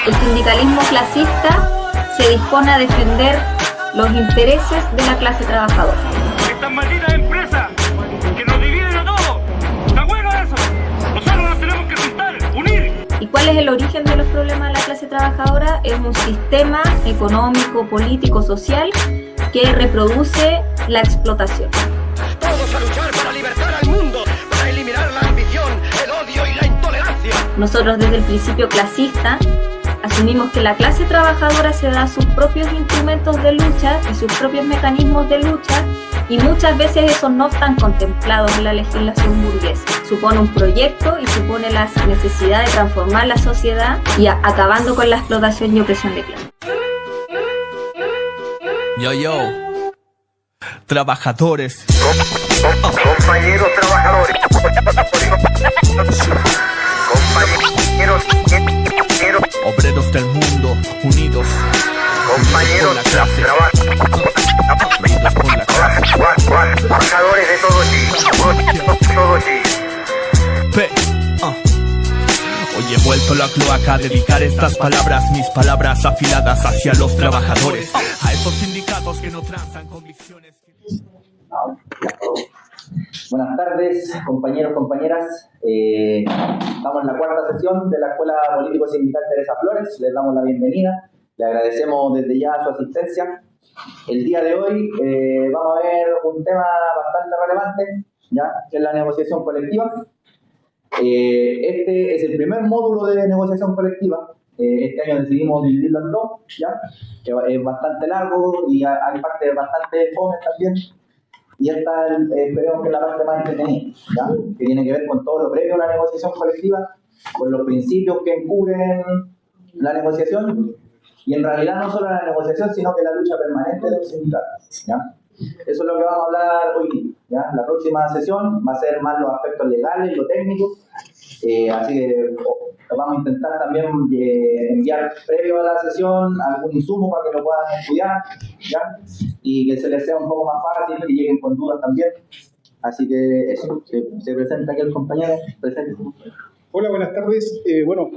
El sindicalismo clasista se dispone a defender los intereses de la clase trabajadora. Estas malditas empresas que nos dividen a todos. ¿Está bueno eso? Nosotros nos tenemos que juntar, unir. ¿Y cuál es el origen de los problemas de la clase trabajadora? Es un sistema económico, político, social que reproduce la explotación. Todos a luchar para libertar al mundo, para eliminar la ambición, el odio y la intolerancia. Nosotros desde el principio clasista asumimos que la clase trabajadora se da sus propios instrumentos de lucha y sus propios mecanismos de lucha, y muchas veces esos no están contemplados en la legislación burguesa. Supone un proyecto y supone la necesidad de transformar la sociedad y acabando con la explotación y opresión de clase. Yo, trabajadores. Compañeros trabajadores. Compañeros. Obreros del mundo, unidos. Compañeros trabajadores de todo Chile. Hoy he vuelto a la cloaca a dedicar estas palabras, mis palabras afiladas hacia los trabajadores, a esos sindicatos que no transan convicciones. Buenas tardes, compañeros, compañeras. Estamos en la cuarta sesión de la Escuela Político Sindical Teresa Flores. Les damos la bienvenida. Le agradecemos desde ya su asistencia. El día de hoy vamos a ver un tema bastante relevante, ¿ya? Que es la negociación colectiva. Este es el primer módulo de negociación colectiva. Este año decidimos dividirlo en dos, ¿ya? Que es bastante largo y hay partes bastante fome también. Y esta esperemos que es la parte más entretenida, ¿ya? Que tiene que ver con todo lo previo a la negociación colectiva, con los principios que encubren la negociación, y en realidad no solo la negociación, sino que la lucha permanente de los sindicatos, ¿ya? Eso es lo que vamos a hablar hoy, ¿ya? La próxima sesión va a ser más los aspectos legales, lo técnico, así que vamos a intentar también enviar previo a la sesión algún insumo para que lo puedan estudiar, ¿ya? Y que se les sea un poco más fácil, que lleguen con dudas también. Así que eso, se presenta aquí el compañero. Hola, buenas tardes. Para los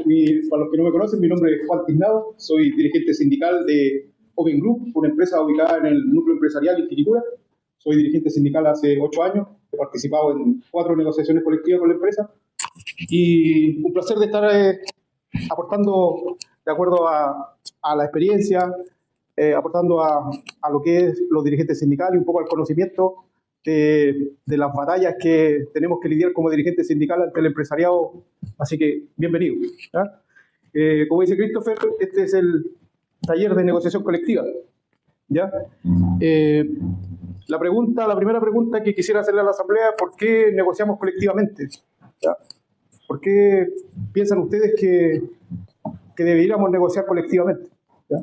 que no me conocen, mi nombre es Juan Tiznado, soy dirigente sindical de Open Group, una empresa ubicada en el núcleo empresarial en Quilicura. Soy dirigente sindical hace 8 años, he participado en 4 negociaciones colectivas con la empresa y un placer de estar aportando de acuerdo a la experiencia, aportando a lo que es los dirigentes sindicales y un poco al conocimiento de las batallas que tenemos que lidiar como dirigentes sindicales ante el empresariado. Así que, bienvenido, ¿ya? Como dice Christopher, este es el taller de negociación colectiva, ¿ya? La primera pregunta que quisiera hacerle a la Asamblea: ¿por qué negociamos colectivamente? ¿Ya? ¿Por qué piensan ustedes que deberíamos negociar colectivamente? ¿Ya?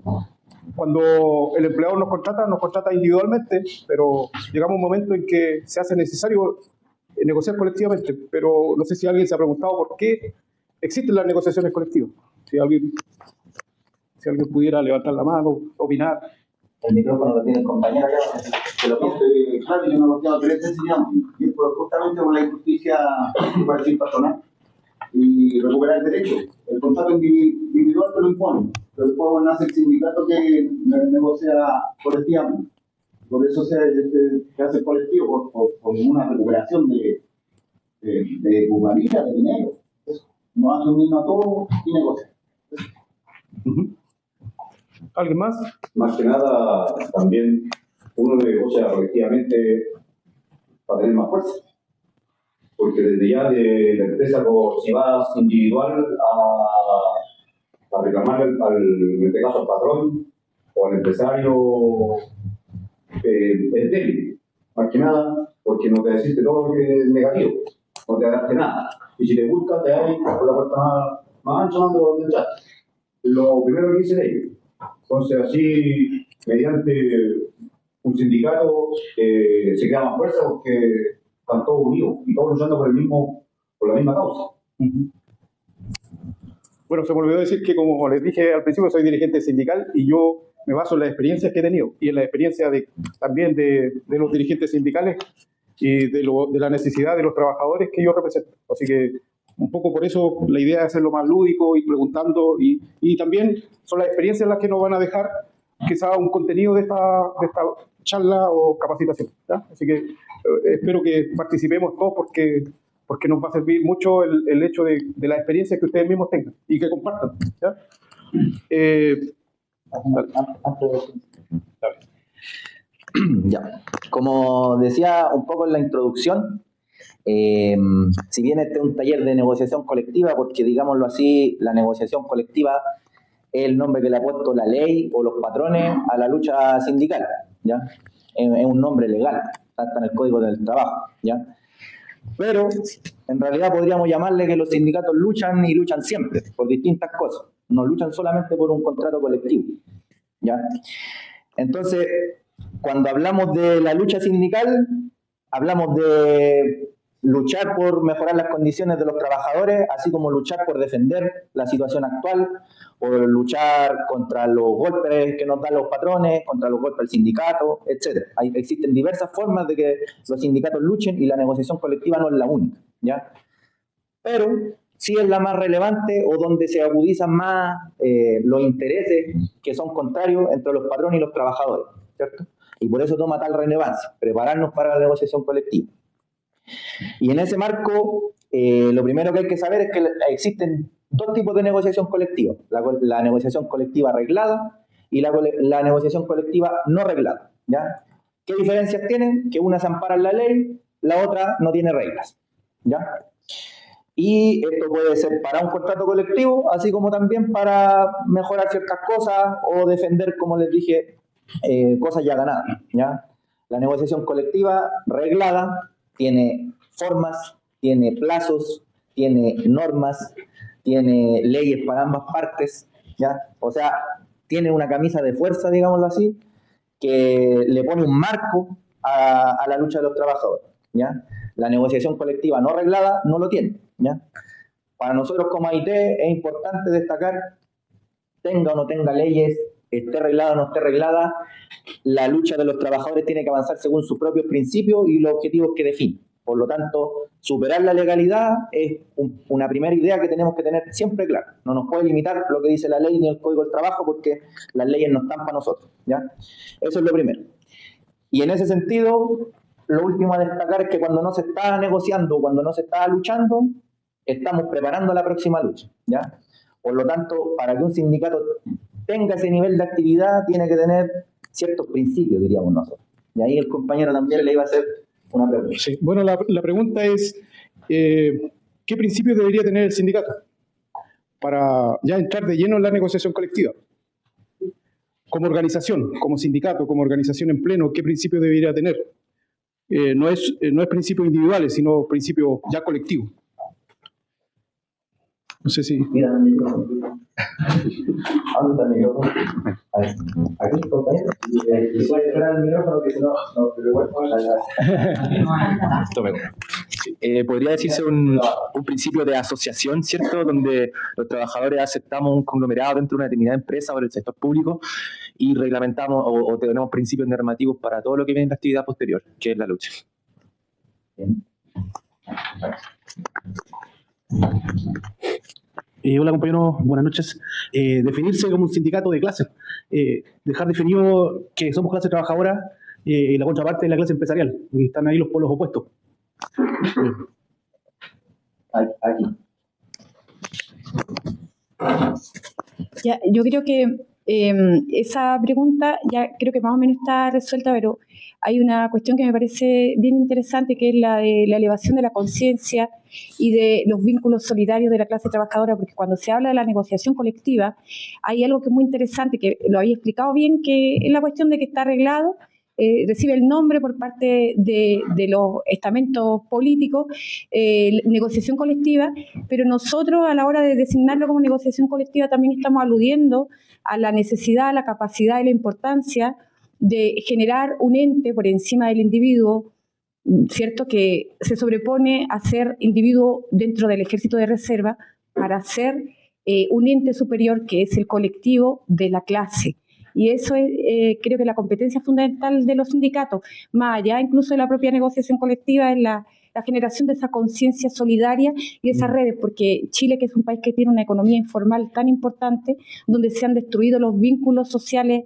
Cuando el empleador nos contrata individualmente, pero llegamos a un momento en que se hace necesario negociar colectivamente. Pero no sé si alguien se ha preguntado por qué existen las negociaciones colectivas. Si alguien pudiera levantar la mano, opinar. El micrófono lo tiene el compañero. Claro, yo negociado 3 veces, digamos, y justamente por la injusticia patronal y recuperar el derecho. El contrato individual te lo impone, pero después nace el sindicato que negocia colectivamente. Por eso se hace colectivo, por una recuperación de humanidad, de dinero. Nos hace unirnos a todos y negociar. ¿Alguien más? Más que nada, también uno negocia colectivamente para tener más fuerza. Porque desde ya de la empresa, si vas individual a reclamar, en este caso al patrón o al empresario, es débil. Más que nada, porque no te deciste todo lo que es negativo, no te adapte nada. Y si te gusta, te hay por la puerta más ancha, más por donde entrar. Lo primero que dice ellos. Entonces, así, mediante un sindicato, se crea más fuerza porque están todos unidos y todos luchando por la misma causa. Bueno, se me olvidó decir que, como les dije al principio, soy dirigente sindical y yo me baso en las experiencias que he tenido y en la experiencia también de los dirigentes sindicales y de la necesidad de los trabajadores que yo represento. Así que Un poco por eso la idea es hacerlo más lúdico, ir preguntando, y también son las experiencias las que nos van a dejar quizá un contenido de esta charla o capacitación, ¿ya? Así que espero que participemos todos porque nos va a servir mucho el hecho de las experiencias que ustedes mismos tengan y que compartan, ¿ya? Ya, como decía un poco en la introducción, si bien este es un taller de negociación colectiva, porque digámoslo así, la negociación colectiva es el nombre que le ha puesto la ley o los patrones a la lucha sindical, ¿ya? Es un nombre legal, está en el Código del Trabajo, ¿ya? Pero en realidad podríamos llamarle que los sindicatos luchan y luchan siempre por distintas cosas, no luchan solamente por un contrato colectivo, ¿ya? Entonces, cuando hablamos de la lucha sindical, hablamos de luchar por mejorar las condiciones de los trabajadores, así como luchar por defender la situación actual, o luchar contra los golpes que nos dan los patrones, contra los golpes del sindicato, etc. Existen diversas formas de que los sindicatos luchen y la negociación colectiva no es la única, ¿ya? Pero sí es la más relevante o donde se agudizan más los intereses que son contrarios entre los patrones y los trabajadores, ¿cierto? Y por eso toma tal relevancia, prepararnos para la negociación colectiva. Y en ese marco, lo primero que hay que saber es que existen dos tipos de negociación colectiva: la negociación colectiva reglada y la negociación colectiva no reglada, ¿ya? ¿Qué diferencias tienen? Que una se ampara en la ley, la otra no tiene reglas, ¿ya? Y esto puede ser para un contrato colectivo, así como también para mejorar ciertas cosas o defender, como les dije, cosas ya ganadas, ¿ya? La negociación colectiva reglada tiene formas, tiene plazos, tiene normas, tiene leyes para ambas partes, ¿ya? O sea, tiene una camisa de fuerza, digámoslo así, que le pone un marco a la lucha de los trabajadores, ¿ya? La negociación colectiva no reglada no lo tiene, ¿ya? Para nosotros como AIT es importante destacar, tenga o no tenga leyes, esté reglada o no esté reglada, la lucha de los trabajadores tiene que avanzar según sus propios principios y los objetivos que define. Por lo tanto, superar la legalidad es una primera idea que tenemos que tener siempre clara. No nos puede limitar lo que dice la ley ni el Código del Trabajo, porque las leyes no están para nosotros, ¿ya? Eso es lo primero. Y en ese sentido, lo último a destacar es que cuando no se está negociando, cuando no se está luchando, estamos preparando la próxima lucha, ¿ya? Por lo tanto, para que un sindicato tenga ese nivel de actividad, tiene que tener ciertos principios, diríamos nosotros. Y ahí el compañero también le iba a hacer una pregunta. Sí. Bueno, la pregunta es, ¿qué principios debería tener el sindicato para ya entrar de lleno en la negociación colectiva? Como organización, como sindicato, como organización en pleno, ¿qué principios debería tener? No es principios individuales, sino principios ya colectivos. No sé si... Mira, el micrófono. ¿Dónde está el micrófono? Aquí, compañero. Y puede esperar el micrófono, que si no, pero igual con la... Podría decirse un principio de asociación, ¿cierto? Donde los trabajadores aceptamos un conglomerado dentro de una determinada empresa o del sector público y reglamentamos o tenemos principios normativos para todo lo que viene en la actividad posterior, que es la lucha. Bien. Hola compañeros, buenas noches. Definirse como un sindicato de clase, dejar definido que somos clase trabajadora y la contraparte de la clase empresarial, y están ahí los polos opuestos. Aquí. Ya, yo creo que esa pregunta ya creo que más o menos está resuelta, pero hay una cuestión que me parece bien interesante, que es la de la elevación de la conciencia y de los vínculos solidarios de la clase trabajadora, porque cuando se habla de la negociación colectiva hay algo que es muy interesante, que lo había explicado bien, que es la cuestión de que está arreglado, recibe el nombre por parte de los estamentos políticos, negociación colectiva, pero nosotros a la hora de designarlo como negociación colectiva también estamos aludiendo a la necesidad, a la capacidad y la importancia de generar un ente por encima del individuo, ¿cierto?, que se sobrepone a ser individuo dentro del ejército de reserva para ser un ente superior que es el colectivo de la clase. Y eso es, creo que la competencia fundamental de los sindicatos, más allá incluso de la propia negociación colectiva, es la la generación de esa conciencia solidaria y de esas redes, porque Chile, que es un país que tiene una economía informal tan importante, donde se han destruido los vínculos sociales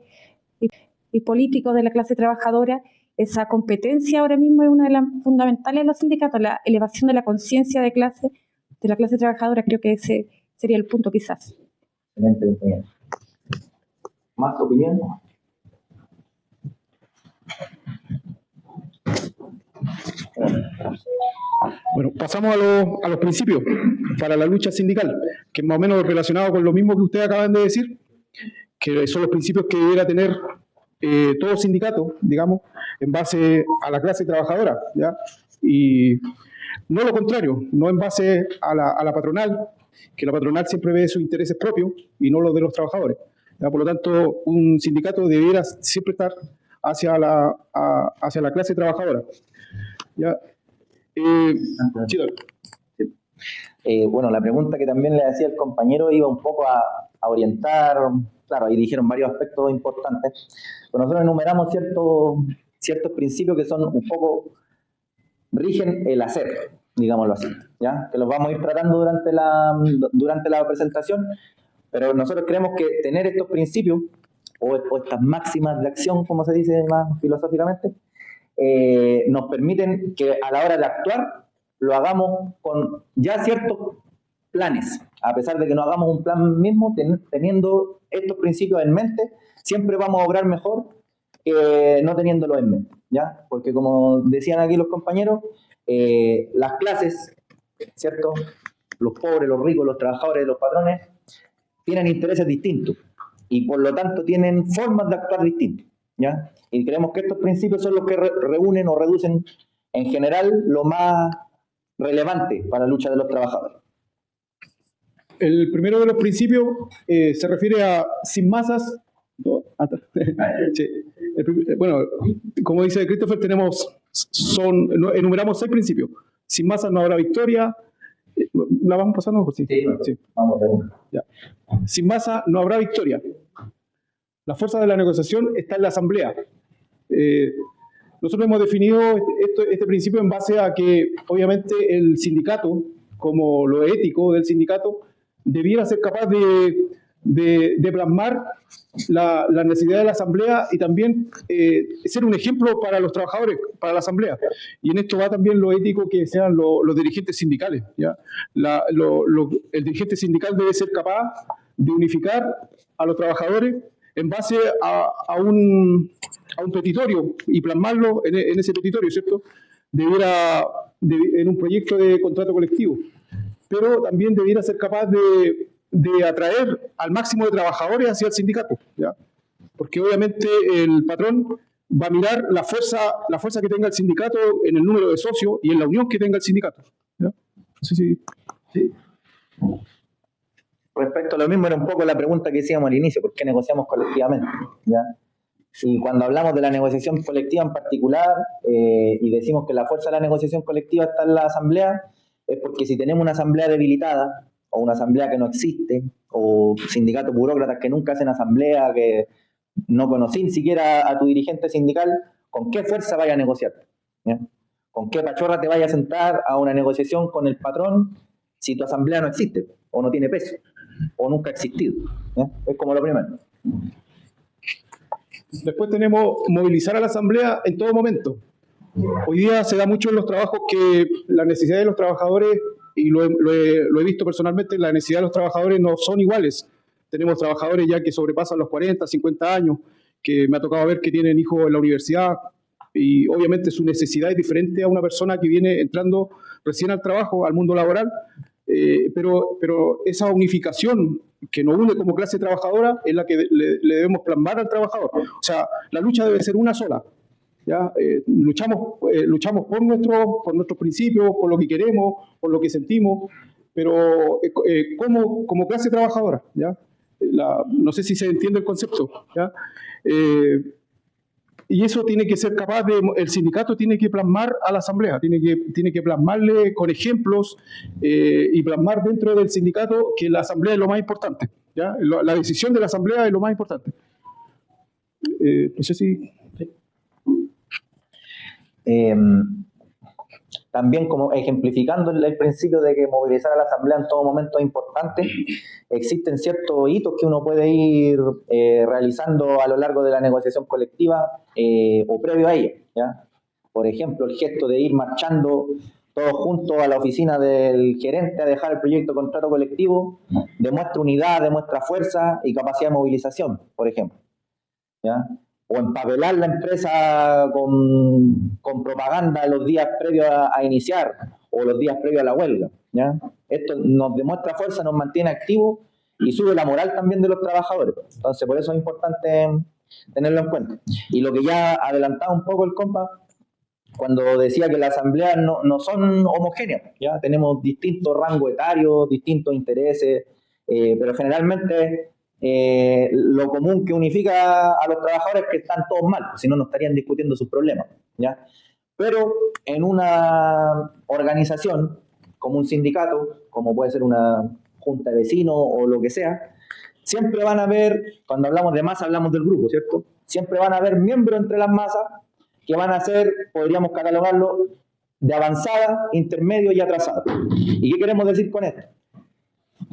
y políticos de la clase trabajadora, esa competencia ahora mismo es una de las fundamentales de los sindicatos, la elevación de la conciencia de la clase trabajadora. Creo que ese sería el punto, quizás. Excelente, compañero. ¿Más opinión? Bueno, pasamos a los principios para la lucha sindical, que es más o menos relacionado con lo mismo que ustedes acaban de decir, que son los principios que debiera tener todo sindicato, digamos, en base a la clase trabajadora, ¿ya? Y no lo contrario, no en base a la patronal, que la patronal siempre ve sus intereses propios y no los de los trabajadores, ¿ya? Por lo tanto, un sindicato debiera siempre estar hacia la clase trabajadora, ¿ya? Bueno, la pregunta que también le hacía el compañero iba un poco a orientar, claro, ahí dijeron varios aspectos importantes, pero nosotros enumeramos ciertos principios que son un poco, rigen el hacer, digámoslo así, ¿ya? Que los vamos a ir tratando durante la presentación, pero nosotros creemos que tener estos principios, o estas máximas de acción, como se dice más filosóficamente, nos permiten que a la hora de actuar lo hagamos con ya ciertos planes. A pesar de que no hagamos un plan mismo, teniendo estos principios en mente, siempre vamos a obrar mejor no teniéndolos en mente, ¿ya? Porque como decían aquí los compañeros, las clases, ¿cierto? Los pobres, los ricos, los trabajadores, los patrones, tienen intereses distintos y por lo tanto tienen formas de actuar distintas, ¿ya? Y creemos que estos principios son los que reúnen o reducen en general lo más relevante para la lucha de los trabajadores. El primero de los principios se refiere a sin masas. Sí. Bueno, como dice Christopher, enumeramos 6 principios. Sin masas no habrá victoria. ¿La vamos pasando? Sí. Sí. Vamos a ver. Ya. Sin masa no habrá victoria. La fuerza de la negociación está en la asamblea. Nosotros hemos definido este principio en base a que, obviamente, el sindicato, como lo ético del sindicato, debiera ser capaz de plasmar la necesidad de la asamblea y también ser un ejemplo para los trabajadores, para la asamblea. Y en esto va también lo ético que sean los dirigentes sindicales, ¿ya? El dirigente sindical debe ser capaz de unificar a los trabajadores en base a un petitorio y plasmarlo en ese petitorio, ¿cierto? En un proyecto de contrato colectivo. Pero también debiera ser capaz de atraer al máximo de trabajadores hacia el sindicato, ¿ya? Porque obviamente el patrón va a mirar la fuerza que tenga el sindicato en el número de socios y en la unión que tenga el sindicato, ¿ya? Sí. Respecto a lo mismo, era un poco la pregunta que hacíamos al inicio: ¿por qué negociamos colectivamente? ¿Ya? Y cuando hablamos de la negociación colectiva en particular, y decimos que la fuerza de la negociación colectiva está en la asamblea, es porque si tenemos una asamblea debilitada, o una asamblea que no existe, o sindicatos burócratas que nunca hacen asamblea, que no conocí ni siquiera a tu dirigente sindical, ¿con qué fuerza vaya a negociar? ¿Ya? ¿Con qué pachorra te vaya a sentar a una negociación con el patrón si tu asamblea no existe, o no tiene peso, o nunca ha existido? ¿Ya? Es como lo primero. Después tenemos movilizar a la asamblea en todo momento. Hoy día se da mucho en los trabajos que la necesidad de los trabajadores, y lo he visto personalmente, la necesidad de los trabajadores no son iguales. Tenemos trabajadores ya que sobrepasan los 40, 50 años, que me ha tocado ver que tienen hijos en la universidad, y obviamente su necesidad es diferente a una persona que viene entrando recién al trabajo, al mundo laboral, pero esa unificación que nos une como clase trabajadora es la que le debemos plasmar al trabajador. O sea, la lucha debe ser una sola, ¿ya? Luchamos por nuestros principios, por lo que queremos, por lo que sentimos, pero como clase trabajadora, ¿ya? No sé si se entiende el concepto, ¿ya? Y eso tiene que ser capaz el sindicato tiene que plasmar a la asamblea, tiene que plasmarle con ejemplos y plasmar dentro del sindicato que la asamblea es lo más importante, ¿ya? La decisión de la asamblea es lo más importante. No sé si... también como ejemplificando el principio de que movilizar a la asamblea en todo momento es importante, existen ciertos hitos que uno puede ir realizando a lo largo de la negociación colectiva o previo a ella, ¿ya? Por ejemplo, el gesto de ir marchando todos juntos a la oficina del gerente a dejar el proyecto de contrato colectivo demuestra unidad, demuestra fuerza y capacidad de movilización, por ejemplo, ¿ya? O empapelar la empresa con propaganda los días previos a iniciar o los días previos a la huelga, ¿ya? Esto nos demuestra fuerza, nos mantiene activos y sube la moral también de los trabajadores. Entonces, por eso es importante tenerlo en cuenta. Y lo que ya adelantaba un poco el compa, cuando decía que las asambleas no son homogéneas, ¿ya? Tenemos distintos rangos etarios, distintos intereses, pero generalmente lo común que unifica a los trabajadores es que están todos mal, si no estarían discutiendo sus problemas, ¿ya? Pero en una organización como un sindicato, como puede ser una junta de vecinos o lo que sea, siempre van a haber, cuando hablamos de masa hablamos del grupo, ¿cierto? Siempre van a haber miembros entre las masas que van a ser, podríamos catalogarlo, de avanzada, intermedio y atrasada. ¿Y qué queremos decir con esto?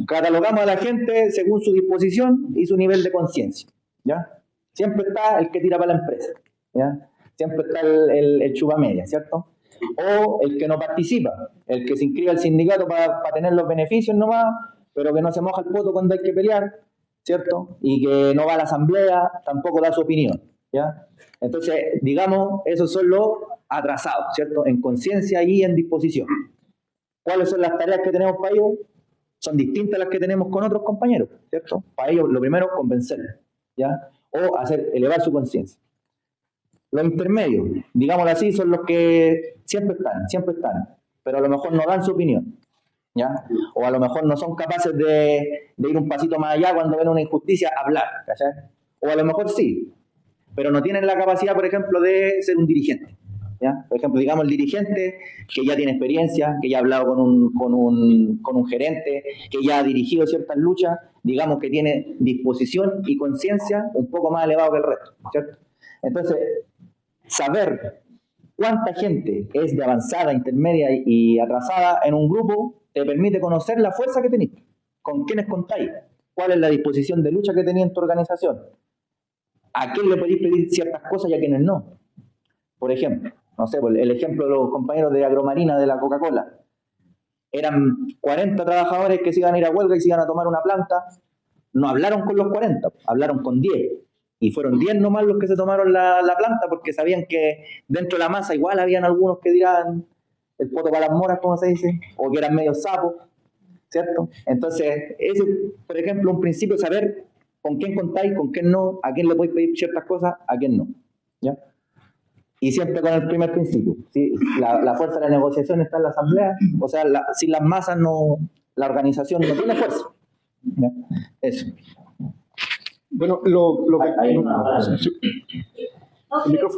Catalogamos a la gente según su disposición y su nivel de conciencia, ¿ya? Siempre está el que tira para la empresa, ¿ya? Siempre está el chupa media, ¿cierto? O el que no participa, el que se inscribe al sindicato para tener los beneficios nomás, pero que no se moja el poto cuando hay que pelear, ¿cierto? Y que no va a la asamblea, tampoco da su opinión, ¿ya? Entonces, digamos, esos son los atrasados, ¿cierto? En conciencia y en disposición. ¿Cuáles son las tareas que tenemos para ellos? Son distintas a las que tenemos con otros compañeros, ¿cierto? Para ellos, lo primero, convencerlos, ¿ya? O elevar su conciencia. Los intermedios, digámoslo así, son los que siempre están, pero a lo mejor no dan su opinión, ¿ya? O a lo mejor no son capaces de ir un pasito más allá cuando ven una injusticia, hablar, ¿cachai? O a lo mejor sí, pero no tienen la capacidad, por ejemplo, de ser un dirigente, ¿ya? Por ejemplo, digamos el dirigente que ya tiene experiencia, que ya ha hablado con un gerente, que ya ha dirigido ciertas luchas, digamos que tiene disposición y conciencia un poco más elevado que el resto, ¿cierto? Entonces, saber cuánta gente es de avanzada, intermedia y atrasada en un grupo te permite conocer la fuerza que tenés, con quiénes contáis, cuál es la disposición de lucha que tenía en tu organización, a quién le podéis pedir ciertas cosas y a quiénes no. Por ejemplo, no sé, el ejemplo de los compañeros de Agromarina de la Coca-Cola. Eran 40 trabajadores que se iban a ir a huelga y se iban a tomar una planta. No hablaron con los 40, hablaron con 10. Y fueron 10 nomás los que se tomaron la planta porque sabían que dentro de la masa igual habían algunos que dirán el poto para las moras, como se dice, o que eran medio sapos, ¿cierto? Entonces, ese, por ejemplo, un principio de saber con quién contáis, con quién no, a quién le podéis pedir ciertas cosas, a quién no, ¿ya? Y siempre con el primer principio, ¿sí? La fuerza de la negociación está en la asamblea, o sea, sin las masas la organización no tiene fuerza, ¿ya? Eso. Bueno, lo que... Solo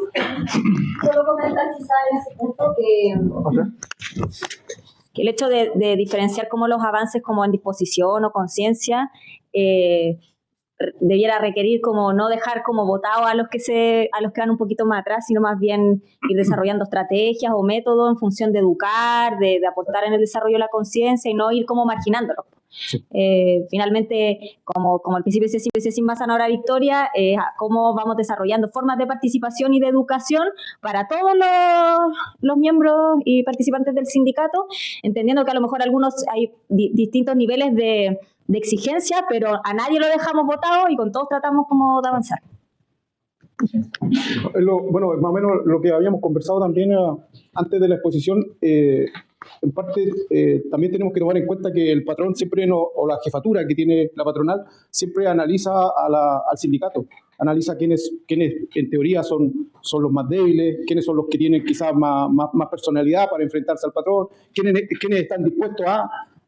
comentar quizás en ese punto que el hecho de diferenciar como los avances como en disposición o conciencia debiera requerir como no dejar como votado a los que van un poquito más atrás, sino más bien ir desarrollando estrategias o métodos en función de educar, de aportar en el desarrollo de la conciencia y no ir como marginándolos. Sí. Finalmente, como al principio dice sin masa no habrá victoria, cómo vamos desarrollando formas de participación y de educación para todos los miembros y participantes del sindicato, entendiendo que a lo mejor hay distintos niveles de exigencia, pero a nadie lo dejamos votado y con todos tratamos como de avanzar. Bueno, más o menos lo que habíamos conversado también antes de la exposición, en parte también tenemos que tomar en cuenta que el patrón siempre, o la jefatura que tiene la patronal, siempre analiza al sindicato, analiza quiénes en teoría son los más débiles, quiénes son los que tienen quizás más personalidad para enfrentarse al patrón, quiénes están dispuestos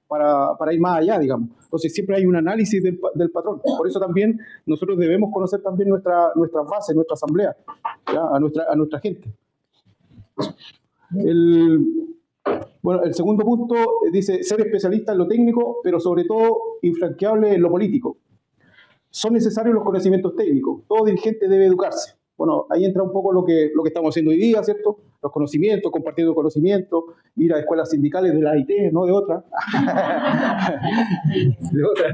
para ir más allá, digamos. Entonces siempre hay un análisis del patrón. Por eso también nosotros debemos conocer también nuestras bases, nuestra asamblea, ¿ya? A nuestra gente. El segundo punto dice ser especialista en lo técnico, pero sobre todo infranqueable en lo político. Son necesarios los conocimientos técnicos. Todo dirigente debe educarse. Bueno, ahí entra un poco lo que estamos haciendo hoy día, ¿cierto? Los conocimientos, compartiendo conocimientos, ir a escuelas sindicales de la IT, no de otra. De otra.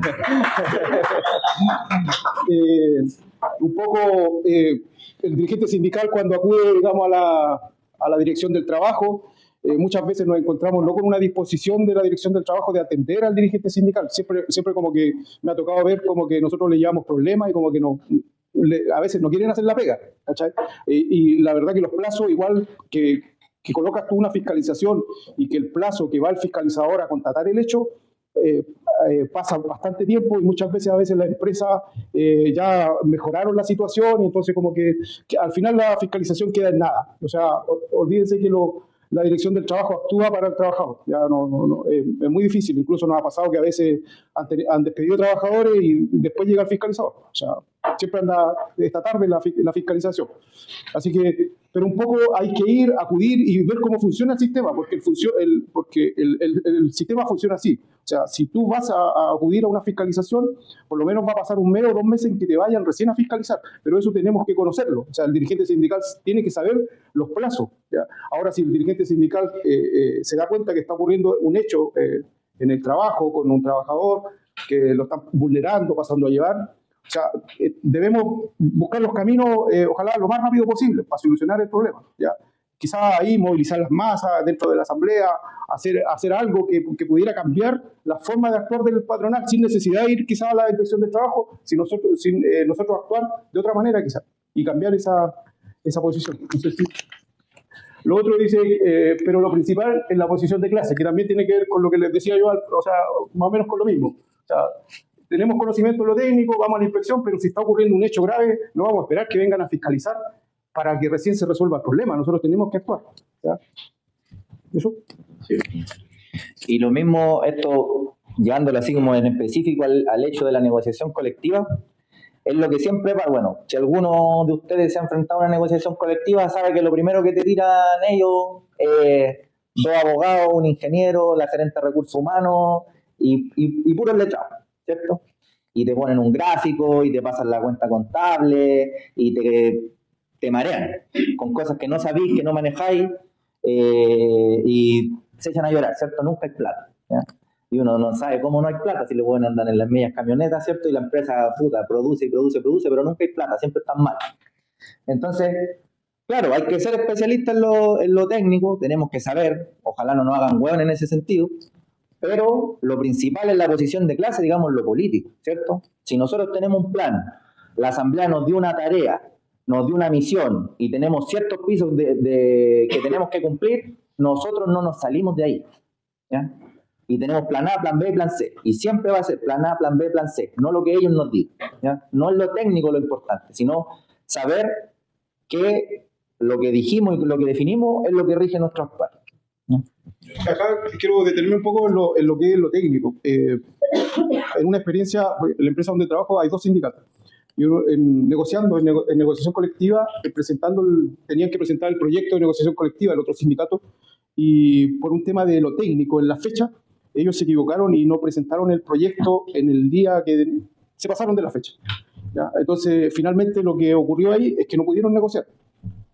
Un poco el dirigente sindical cuando acude, digamos, a la dirección del trabajo, muchas veces nos encontramos no con una disposición de la dirección del trabajo de atender al dirigente sindical. Siempre como que me ha tocado ver como que nosotros le llevamos problemas y como que a veces no quieren hacer la pega, ¿cachai? Y la verdad que los plazos, igual que colocas tú una fiscalización y que el plazo que va el fiscalizador a constatar el hecho, pasa bastante tiempo y muchas veces las empresas ya mejoraron la situación y entonces como que al final la fiscalización queda en nada. O sea, olvídense que la dirección del trabajo actúa para el trabajador. Ya es muy difícil. Incluso nos ha pasado que a veces han despedido trabajadores y después llega el fiscalizador. O sea, siempre anda esta tarde la fiscalización. Así que, pero un poco hay que acudir y ver cómo funciona el sistema, porque el sistema funciona así. O sea, si tú vas a acudir a una fiscalización, por lo menos va a pasar 1 mes o 2 meses en que te vayan recién a fiscalizar, pero eso tenemos que conocerlo. O sea, el dirigente sindical tiene que saber los plazos, ¿ya? Ahora, si el dirigente sindical se da cuenta que está ocurriendo un hecho en el trabajo con un trabajador que lo están vulnerando, pasando a llevar, o sea, debemos buscar los caminos, ojalá lo más rápido posible, para solucionar el problema, ¿ya? Quizás ahí movilizar las masas dentro de la asamblea, hacer algo que pudiera cambiar la forma de actuar del patronal, sin necesidad de ir quizás a la inspección del trabajo, sin nosotros actuar de otra manera quizás, y cambiar esa posición. Entonces, sí. Lo otro dice, pero lo principal es la posición de clase, que también tiene que ver con lo que les decía yo, o sea, más o menos con lo mismo. O sea, tenemos conocimiento en lo técnico, vamos a la inspección, pero si está ocurriendo un hecho grave, no vamos a esperar que vengan a fiscalizar para que recién se resuelva el problema. Nosotros tenemos que actuar, ¿ya? ¿Eso? Sí. Y lo mismo, esto, llevándolo así como en específico al hecho de la negociación colectiva, es lo que siempre, bueno, si alguno de ustedes se ha enfrentado a una negociación colectiva, sabe que lo primero que te tiran ellos es 2 abogados, un ingeniero, la gerente de recursos humanos y puros letrados, ¿cierto? Y te ponen un gráfico y te pasan la cuenta contable y te marean con cosas que no sabéis, que no manejáis, y se echan a llorar, ¿cierto? Nunca hay plata, ¿ya? Y uno no sabe cómo no hay plata, si le pueden andar en las medias camionetas, ¿cierto? Y la empresa, produce, pero nunca hay plata, siempre están mal. Entonces, claro, hay que ser especialista en lo técnico, tenemos que saber, ojalá no nos hagan hueón en ese sentido, pero lo principal es la posición de clase, digamos, lo político, ¿cierto? Si nosotros tenemos un plan, la asamblea nos dio una tarea, nos dio una misión y tenemos ciertos pisos que tenemos que cumplir, nosotros no nos salimos de ahí, ¿ya? Y tenemos plan A, plan B, plan C. Y siempre va a ser plan A, plan B, plan C. No lo que ellos nos digan, ¿ya? No es lo técnico lo importante, sino saber que lo que dijimos y lo que definimos es lo que rige nuestro actuar, ¿ya? Acá quiero detenerme un poco en lo que es lo técnico. En una experiencia, en la empresa donde trabajo hay 2 sindicatos. Y uno, en negociación colectiva, tenían que presentar el proyecto de negociación colectiva del otro sindicato, y por un tema de lo técnico en la fecha, ellos se equivocaron y no presentaron el proyecto en el día que se pasaron de la fecha, ¿ya? Entonces, finalmente lo que ocurrió ahí es que no pudieron negociar,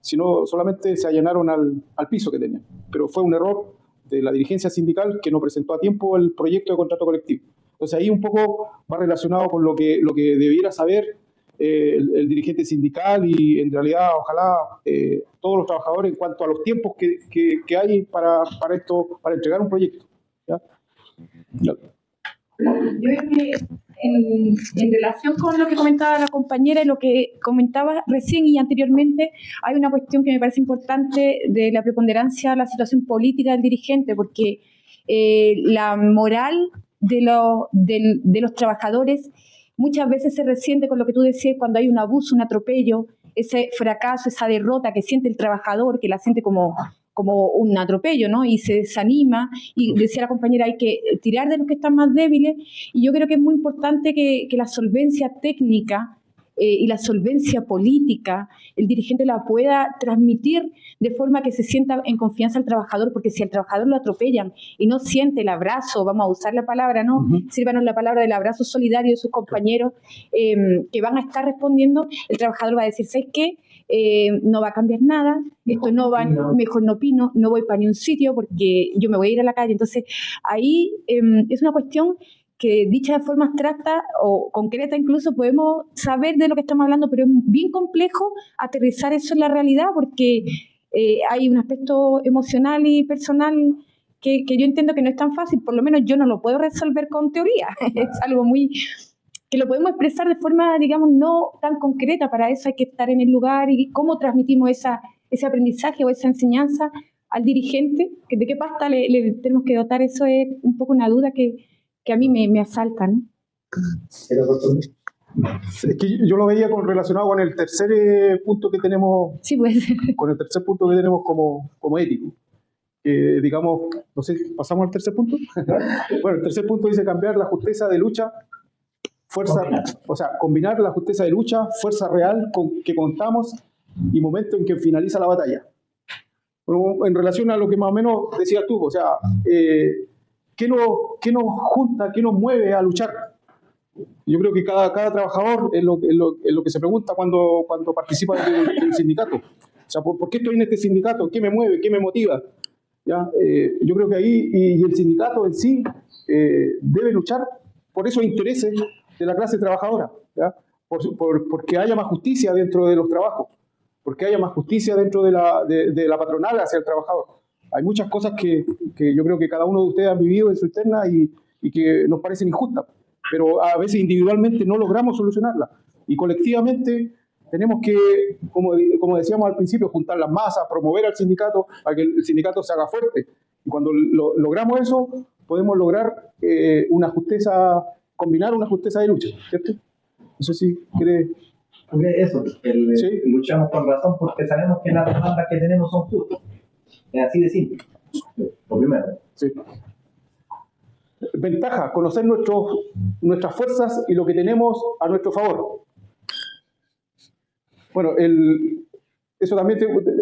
sino solamente se allanaron al piso que tenían. Pero fue un error de la dirigencia sindical que no presentó a tiempo el proyecto de contrato colectivo. Entonces, ahí un poco va relacionado con lo que debiera saber el dirigente sindical y en realidad ojalá todos los trabajadores en cuanto a los tiempos que hay para entregar un proyecto, ¿ya? Yo creo que en relación con lo que comentaba la compañera y lo que comentaba recién y anteriormente, hay una cuestión que me parece importante de la preponderancia de la situación política del dirigente, porque la moral de los trabajadores muchas veces se resiente con lo que tú decías cuando hay un abuso, un atropello, ese fracaso, esa derrota que siente el trabajador, que la siente como un atropello, ¿no? Y se desanima, y decía la compañera, hay que tirar de los que están más débiles, y yo creo que es muy importante que la solvencia técnica y la solvencia política, el dirigente la pueda transmitir de forma que se sienta en confianza al trabajador, porque si al trabajador lo atropellan y no siente el abrazo, vamos a usar la palabra, ¿no? Sírvanos la palabra del abrazo solidario de sus compañeros que van a estar respondiendo, el trabajador va a decir, ¿sabes qué? No va a cambiar nada, esto no va, mejor no opino, no voy para ni un sitio porque yo me voy a ir a la calle. Entonces, ahí es una cuestión que dicha de forma abstracta o concreta incluso podemos saber de lo que estamos hablando, pero es bien complejo aterrizar eso en la realidad porque hay un aspecto emocional y personal que yo entiendo que no es tan fácil, por lo menos yo no lo puedo resolver con teoría, es algo muy que lo podemos expresar de forma, digamos, no tan concreta. Para eso hay que estar en el lugar y cómo transmitimos ese aprendizaje o esa enseñanza al dirigente, que de qué pasta le tenemos que dotar, eso es un poco una duda que a mí me asalta, ¿no? Es que yo lo veía relacionado con el tercer punto que tenemos, sí, pues. Con el tercer punto que tenemos como ético. Digamos, no sé, ¿pasamos al tercer punto? Bueno, el tercer punto dice cambiar la justeza de lucha, combinar la justeza de lucha, fuerza real con que contamos y momento en que finaliza la batalla. Bueno, en relación a lo que más o menos decías tú, o sea, ¿qué nos junta, qué nos mueve a luchar? Yo creo que cada trabajador es lo que se pregunta cuando participa del sindicato. O sea, ¿por qué estoy en este sindicato? ¿Qué me mueve? ¿Qué me motiva? ¿Ya? Yo creo que ahí, y el sindicato en sí debe luchar por esos intereses de la clase trabajadora, ¿ya? Porque haya más justicia dentro de los trabajos, porque haya más justicia dentro de la patronal hacia el trabajador. Hay muchas cosas que yo creo que cada uno de ustedes han vivido en su interna y que nos parecen injustas, pero a veces individualmente no logramos solucionarlas. Y colectivamente tenemos que, como decíamos al principio, juntar las masas, promover al sindicato para que el sindicato se haga fuerte. Y cuando logramos eso, podemos lograr combinar una justeza de lucha, ¿cierto? No sé si crees... Eso, ¿sí? Luchamos con razón porque sabemos que las demandas que tenemos son justas. Es así de simple. Lo primero. Sí. Ventaja, conocer nuestras fuerzas y lo que tenemos a nuestro favor. Bueno, eso también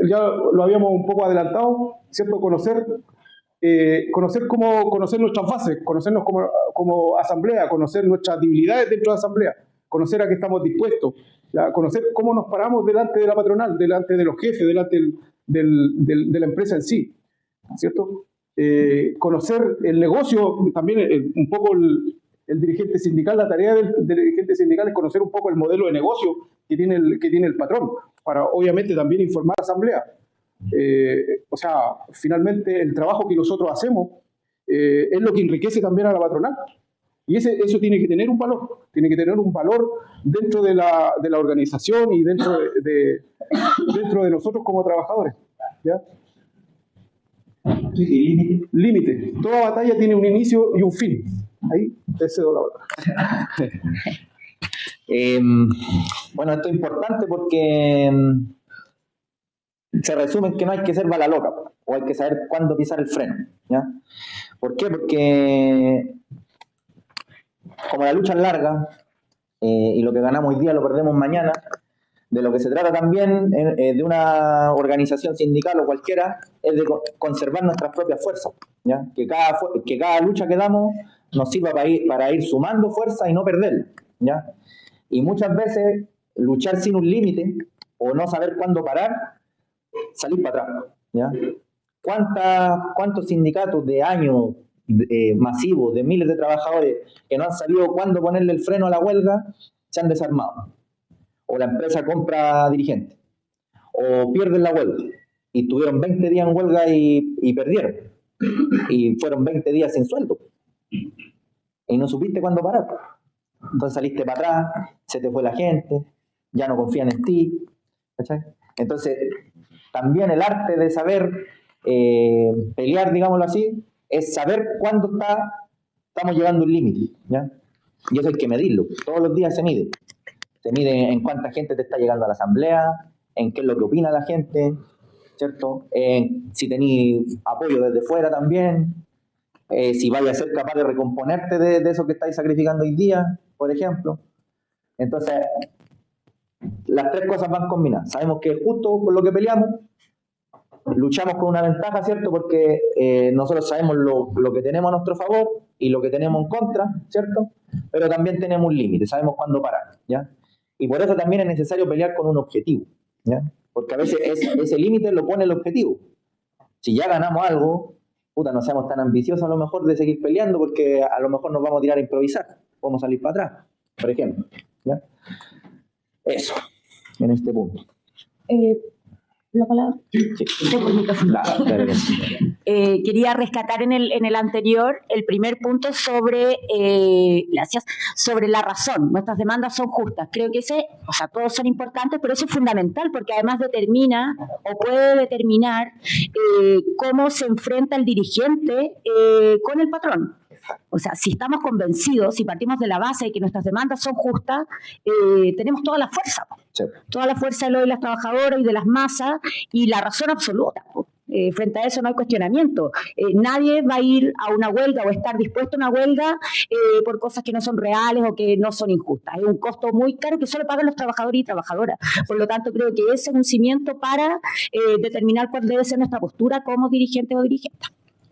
ya lo habíamos un poco adelantado, ¿cierto? Conocer nuestras bases, conocernos como asamblea, conocer nuestras debilidades dentro de la asamblea, conocer a qué estamos dispuestos, ¿ya? Conocer cómo nos paramos delante de la patronal, delante de los jefes, delante de la empresa en sí, ¿cierto? Conocer el negocio, también un poco el dirigente sindical, la tarea del dirigente sindical es conocer un poco el modelo de negocio que tiene el patrón, para obviamente también informar a la asamblea. O sea, finalmente el trabajo que nosotros hacemos es lo que enriquece también a la patronal. Y eso tiene que tener un valor dentro de la organización y dentro de nosotros como trabajadores, ¿ya? Sí, límite. Toda batalla tiene un inicio y un fin. Ahí te cedo la palabra. Bueno, esto es importante porque se resume en que no hay que ser bala loca, o hay que saber cuándo pisar el freno, ¿ya? ¿Por qué? Porque como la lucha es larga y lo que ganamos hoy día lo perdemos mañana, de lo que se trata también de una organización sindical o cualquiera es de conservar nuestras propias fuerzas, ¿ya? Que cada lucha que damos nos sirva para ir sumando fuerza y no perderla, ¿ya? Y muchas veces luchar sin un límite o no saber cuándo parar, salir para atrás, ¿ya? ¿Cuántos sindicatos de años masivos, de miles de trabajadores que no han sabido cuándo ponerle el freno a la huelga, se han desarmado? O la empresa compra dirigentes, o pierden la huelga, y estuvieron 20 días en huelga y perdieron, y fueron 20 días sin sueldo, y no supiste cuándo parar. Entonces saliste para atrás, se te fue la gente, ya no confían en ti, ¿cachai? Entonces, también el arte de saber pelear, digámoslo así, es saber cuándo estamos llegando un límite, ¿ya? Y eso hay que medirlo, todos los días se mide. Se mide en cuánta gente te está llegando a la asamblea, en qué es lo que opina la gente, ¿cierto? Si tenés apoyo desde fuera también, si vayas a ser capaz de recomponerte de eso que estáis sacrificando hoy día, por ejemplo. Entonces, las tres cosas van combinadas. Sabemos que justo por lo que peleamos, luchamos con una ventaja, ¿cierto? Porque nosotros sabemos lo que tenemos a nuestro favor y lo que tenemos en contra, ¿cierto? Pero también tenemos un límite, sabemos cuándo parar, ¿ya? Y por eso también es necesario pelear con un objetivo, ¿ya? Porque a veces ese límite lo pone el objetivo. Si ya ganamos algo, puta, no seamos tan ambiciosos a lo mejor de seguir peleando, porque a lo mejor nos vamos a tirar a improvisar, podemos salir para atrás, por ejemplo, ¿ya? Eso, en este punto. ¿La palabra? Quería rescatar en el anterior el primer punto sobre, gracias, sobre la razón. Nuestras demandas son justas. Creo que todos son importantes, pero eso es fundamental porque además determina o puede determinar cómo se enfrenta el dirigente con el patrón. O sea, si estamos convencidos, si partimos de la base de que nuestras demandas son justas, tenemos toda la fuerza. Sí. Toda la fuerza de las trabajadoras y de las masas y la razón absoluta. Frente a eso no hay cuestionamiento. Nadie va a ir a una huelga o estar dispuesto a una huelga por cosas que no son reales o que no son injustas. Es un costo muy caro que solo pagan los trabajadores y trabajadoras. Por lo tanto, creo que ese es un cimiento para determinar cuál debe ser nuestra postura como dirigente o dirigente.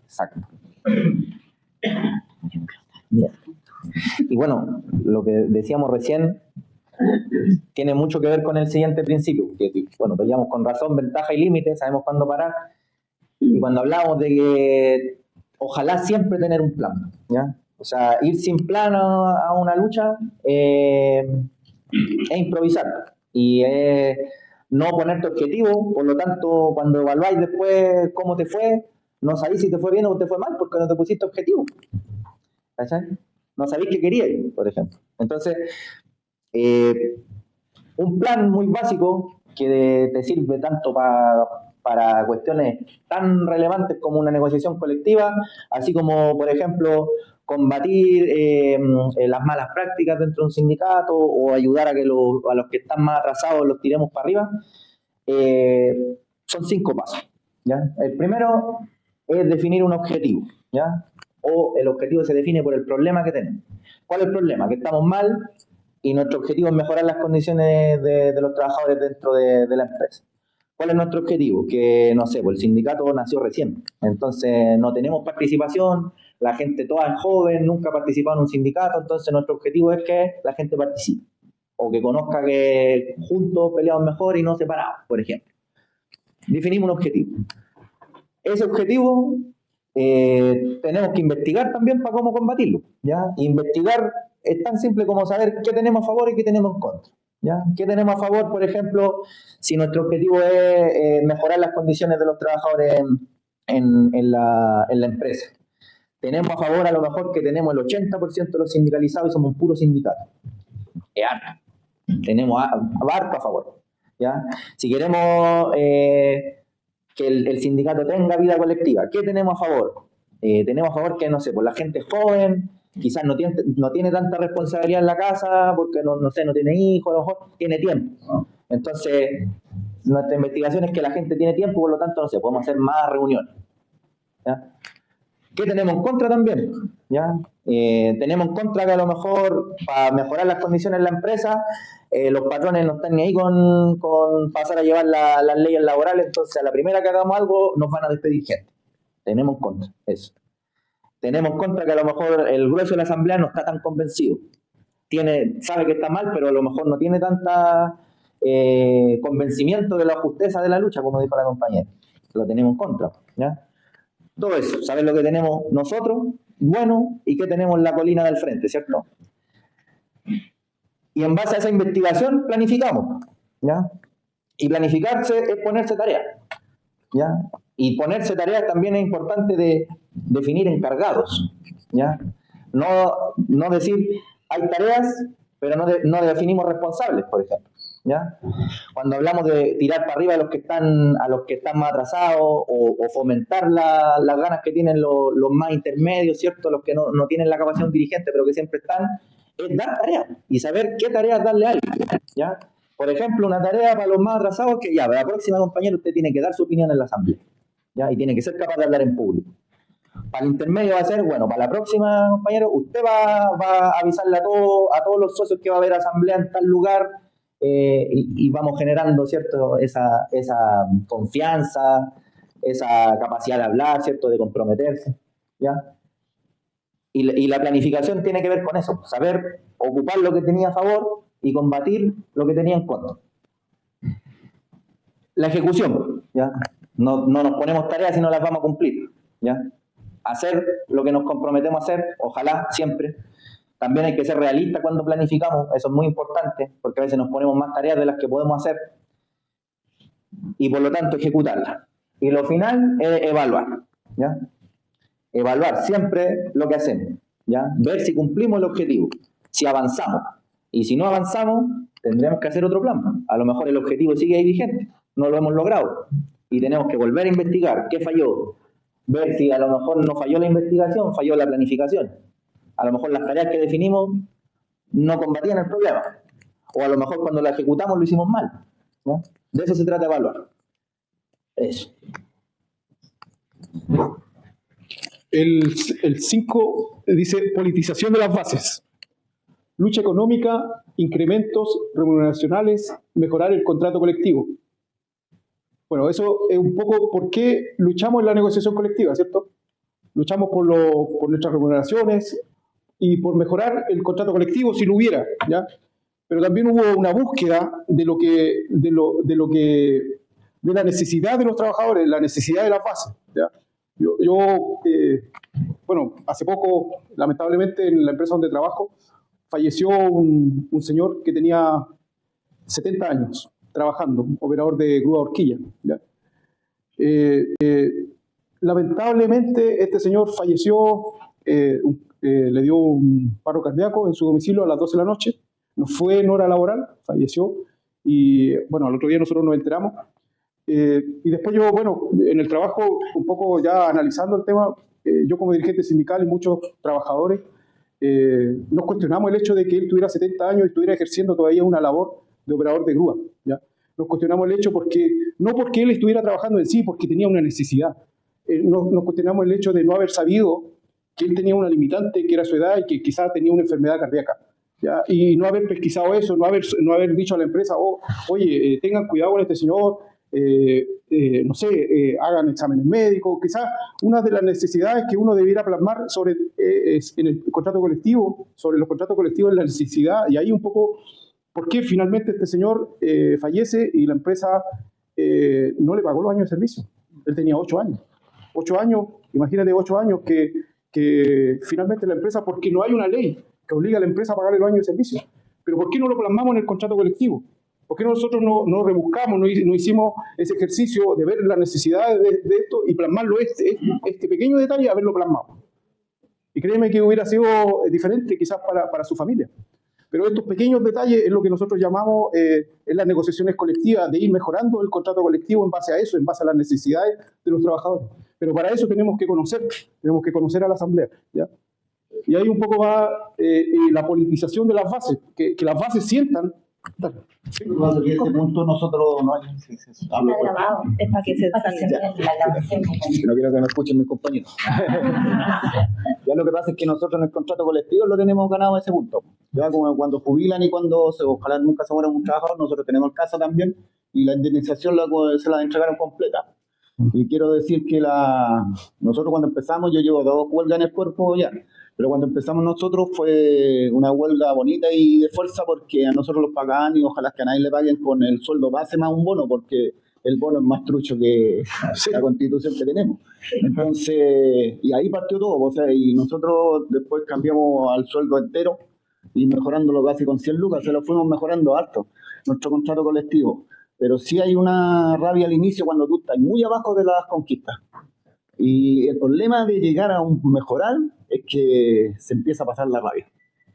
Exacto. Bien. Y bueno, lo que decíamos recién tiene mucho que ver con el siguiente principio, que bueno, peleamos con razón, ventaja y límite, sabemos cuándo parar, y cuando hablamos de que ojalá siempre tener un plan, ¿ya? O sea, ir sin plan a una lucha es improvisar y no ponerte objetivo. Por lo tanto, cuando evaluáis después cómo te fue, no sabéis si te fue bien o te fue mal porque no te pusiste objetivo. ¿Cachai? No sabéis qué queríais, por ejemplo. Entonces, un plan muy básico que te sirve tanto para cuestiones tan relevantes como una negociación colectiva, así como, por ejemplo, combatir las malas prácticas dentro de un sindicato o ayudar a que a los que están más atrasados los tiremos para arriba, son 5 pasos, ¿ya? El primero es definir un objetivo, ¿ya? O el objetivo se define por el problema que tenemos. ¿Cuál es el problema? Que estamos mal y nuestro objetivo es mejorar las condiciones de los trabajadores dentro de la empresa. ¿Cuál es nuestro objetivo? Que, no sé, pues el sindicato nació recién, entonces no tenemos participación, la gente toda es joven, nunca ha participado en un sindicato, entonces nuestro objetivo es que la gente participe, o que conozca que juntos peleamos mejor y no separados, por ejemplo. Definimos un objetivo. Ese objetivo tenemos que investigar también para cómo combatirlo, ¿ya? Investigar es tan simple como saber qué tenemos a favor y qué tenemos en contra, ¿ya? ¿Qué tenemos a favor, por ejemplo, si nuestro objetivo es mejorar las condiciones de los trabajadores en la empresa? Tenemos a favor a lo mejor que tenemos el 80% de los sindicalizados y somos un puro sindicato. Es harto. Tenemos harto a favor, ¿ya? Si queremos que el sindicato tenga vida colectiva, ¿qué tenemos a favor? Tenemos a favor que, no sé, pues la gente joven, quizás no tiene tanta responsabilidad en la casa, porque no tiene hijos, a lo mejor tiene tiempo. Entonces, nuestra investigación es que la gente tiene tiempo, por lo tanto, no sé, podemos hacer más reuniones, ¿ya? ¿Qué tenemos en contra también? ¿Ya? Tenemos en contra que a lo mejor para mejorar las condiciones en la empresa, los patrones no están ni ahí con pasar a llevar las leyes laborales, entonces a la primera que hagamos algo nos van a despedir gente. Tenemos en contra eso. Tenemos en contra que a lo mejor el grueso de la asamblea no está tan convencido. Sabe que está mal, pero a lo mejor no tiene tanta convencimiento de la justeza de la lucha, como dijo la compañera. Lo tenemos en contra, ¿ya? Todo eso, saber lo que tenemos nosotros, bueno, y qué tenemos en la colina del frente, ¿cierto? Y en base a esa investigación planificamos, ¿ya? Y planificarse es ponerse tareas, ¿ya? Y ponerse tareas también es importante de definir encargados, ¿ya? No decir, hay tareas, pero no definimos responsables, por ejemplo, ¿ya? Cuando hablamos de tirar para arriba a los que están más atrasados o fomentar las ganas que tienen los más intermedios, ¿cierto? Los que no tienen la capacidad de un dirigente, pero que siempre están, es dar tareas y saber qué tareas darle a alguien, ¿ya? Por ejemplo, una tarea para los más atrasados que ya, para la próxima, compañero, usted tiene que dar su opinión en la asamblea, ¿ya? Y tiene que ser capaz de hablar en público. Para el intermedio va a ser, bueno, para la próxima, compañero, usted va a avisarle a todos los socios que va a haber asamblea en tal lugar y vamos generando, ¿cierto?, esa confianza, esa capacidad de hablar, ¿cierto?, de comprometerse, ¿ya? Y la planificación tiene que ver con eso, saber ocupar lo que tenía a favor y combatir lo que tenía en contra. La ejecución, ¿ya? No nos ponemos tareas y no las vamos a cumplir, ¿ya? Hacer lo que nos comprometemos a hacer, ojalá, siempre. También hay que ser realistas cuando planificamos, eso es muy importante, porque a veces nos ponemos más tareas de las que podemos hacer, y por lo tanto ejecutarlas. Y lo final es evaluar, ¿ya? Evaluar siempre lo que hacemos, ¿ya? Ver si cumplimos el objetivo, si avanzamos. Y si no avanzamos, tendremos que hacer otro plan. A lo mejor el objetivo sigue ahí vigente, no lo hemos logrado. Y tenemos que volver a investigar qué falló. Ver si a lo mejor no falló la investigación, falló la planificación. A lo mejor las tareas que definimos no combatían el problema. O a lo mejor cuando la ejecutamos lo hicimos mal, ¿no? De eso se trata de evaluar. Eso. El 5 dice politización de las bases. Lucha económica, incrementos remuneracionales, mejorar el contrato colectivo. Bueno, eso es un poco por qué luchamos en la negociación colectiva, ¿cierto? Luchamos por nuestras remuneraciones y por mejorar el contrato colectivo si lo hubiera, ¿ya? Pero también hubo una búsqueda de la necesidad de los trabajadores, la necesidad de la base, ¿ya? Bueno, hace poco, lamentablemente, en la empresa donde trabajo, falleció un señor que tenía 70 años trabajando, operador de grúa horquilla, ¿ya? Lamentablemente, este señor falleció, le dio un paro cardíaco en su domicilio a las 12 de la noche, no fue en hora laboral, falleció, y bueno, al otro día nosotros nos enteramos. Y después yo, bueno, en el trabajo, un poco ya analizando el tema, yo como dirigente sindical y muchos trabajadores, nos cuestionamos el hecho de que él tuviera 70 años y estuviera ejerciendo todavía una labor de operador de grúa, ¿ya? Nos cuestionamos el hecho no porque él estuviera trabajando en sí, porque tenía una necesidad. Nos cuestionamos el hecho de no haber sabido que él tenía una limitante, que era su edad y que quizás tenía una enfermedad cardíaca, ¿ya? Y no haber pesquisado eso, no haber dicho a la empresa, oye, tengan cuidado con este señor, no sé, hagan exámenes médicos. Quizás una de las necesidades que uno debiera plasmar en el contrato colectivo, sobre los contratos colectivos, es la necesidad, y ahí un poco por qué finalmente este señor fallece y la empresa no le pagó los años de servicio. Él tenía 8 años. 8 años, imagínate 8 años que finalmente la empresa, porque no hay una ley que obliga a la empresa a pagarle los años de servicio. Pero ¿por qué no lo plasmamos en el contrato colectivo? ¿Por qué nosotros no rebuscamos, no hicimos ese ejercicio de ver las necesidades de esto y plasmarlo, este pequeño detalle, haberlo plasmado? Y créeme que hubiera sido diferente quizás para su familia. Pero estos pequeños detalles es lo que nosotros llamamos en las negociaciones colectivas, de ir mejorando el contrato colectivo en base a eso, en base a las necesidades de los trabajadores. Pero para eso tenemos que conocer a la asamblea, ¿ya? Y ahí un poco va la politización de las bases, que las bases sientan. Sí, este punto nosotros no hay. Es para que se la grabación. No quiero que me escuchen mis compañeros. Ya lo que pasa es que nosotros en el contrato colectivo lo tenemos ganado a ese punto. Ya como cuando jubilan y ojalá nunca se muera un trabajador, nosotros tenemos casa también y la indemnización se la entregaron completa. Y quiero decir que nosotros cuando empezamos, yo llevo 2 huelgas en el cuerpo ya. Pero cuando empezamos nosotros fue una huelga bonita y de fuerza porque a nosotros los pagaban y ojalá que a nadie le paguen con el sueldo base más un bono porque el bono es más trucho que la constitución que tenemos. Entonces, y ahí partió todo, o sea, y nosotros después cambiamos al sueldo entero y mejorándolo casi con 100 lucas, se lo fuimos mejorando harto, nuestro contrato colectivo. Pero sí hay una rabia al inicio cuando tú estás muy abajo de las conquistas. Y el problema de llegar a un mejorar es que se empieza a pasar la rabia.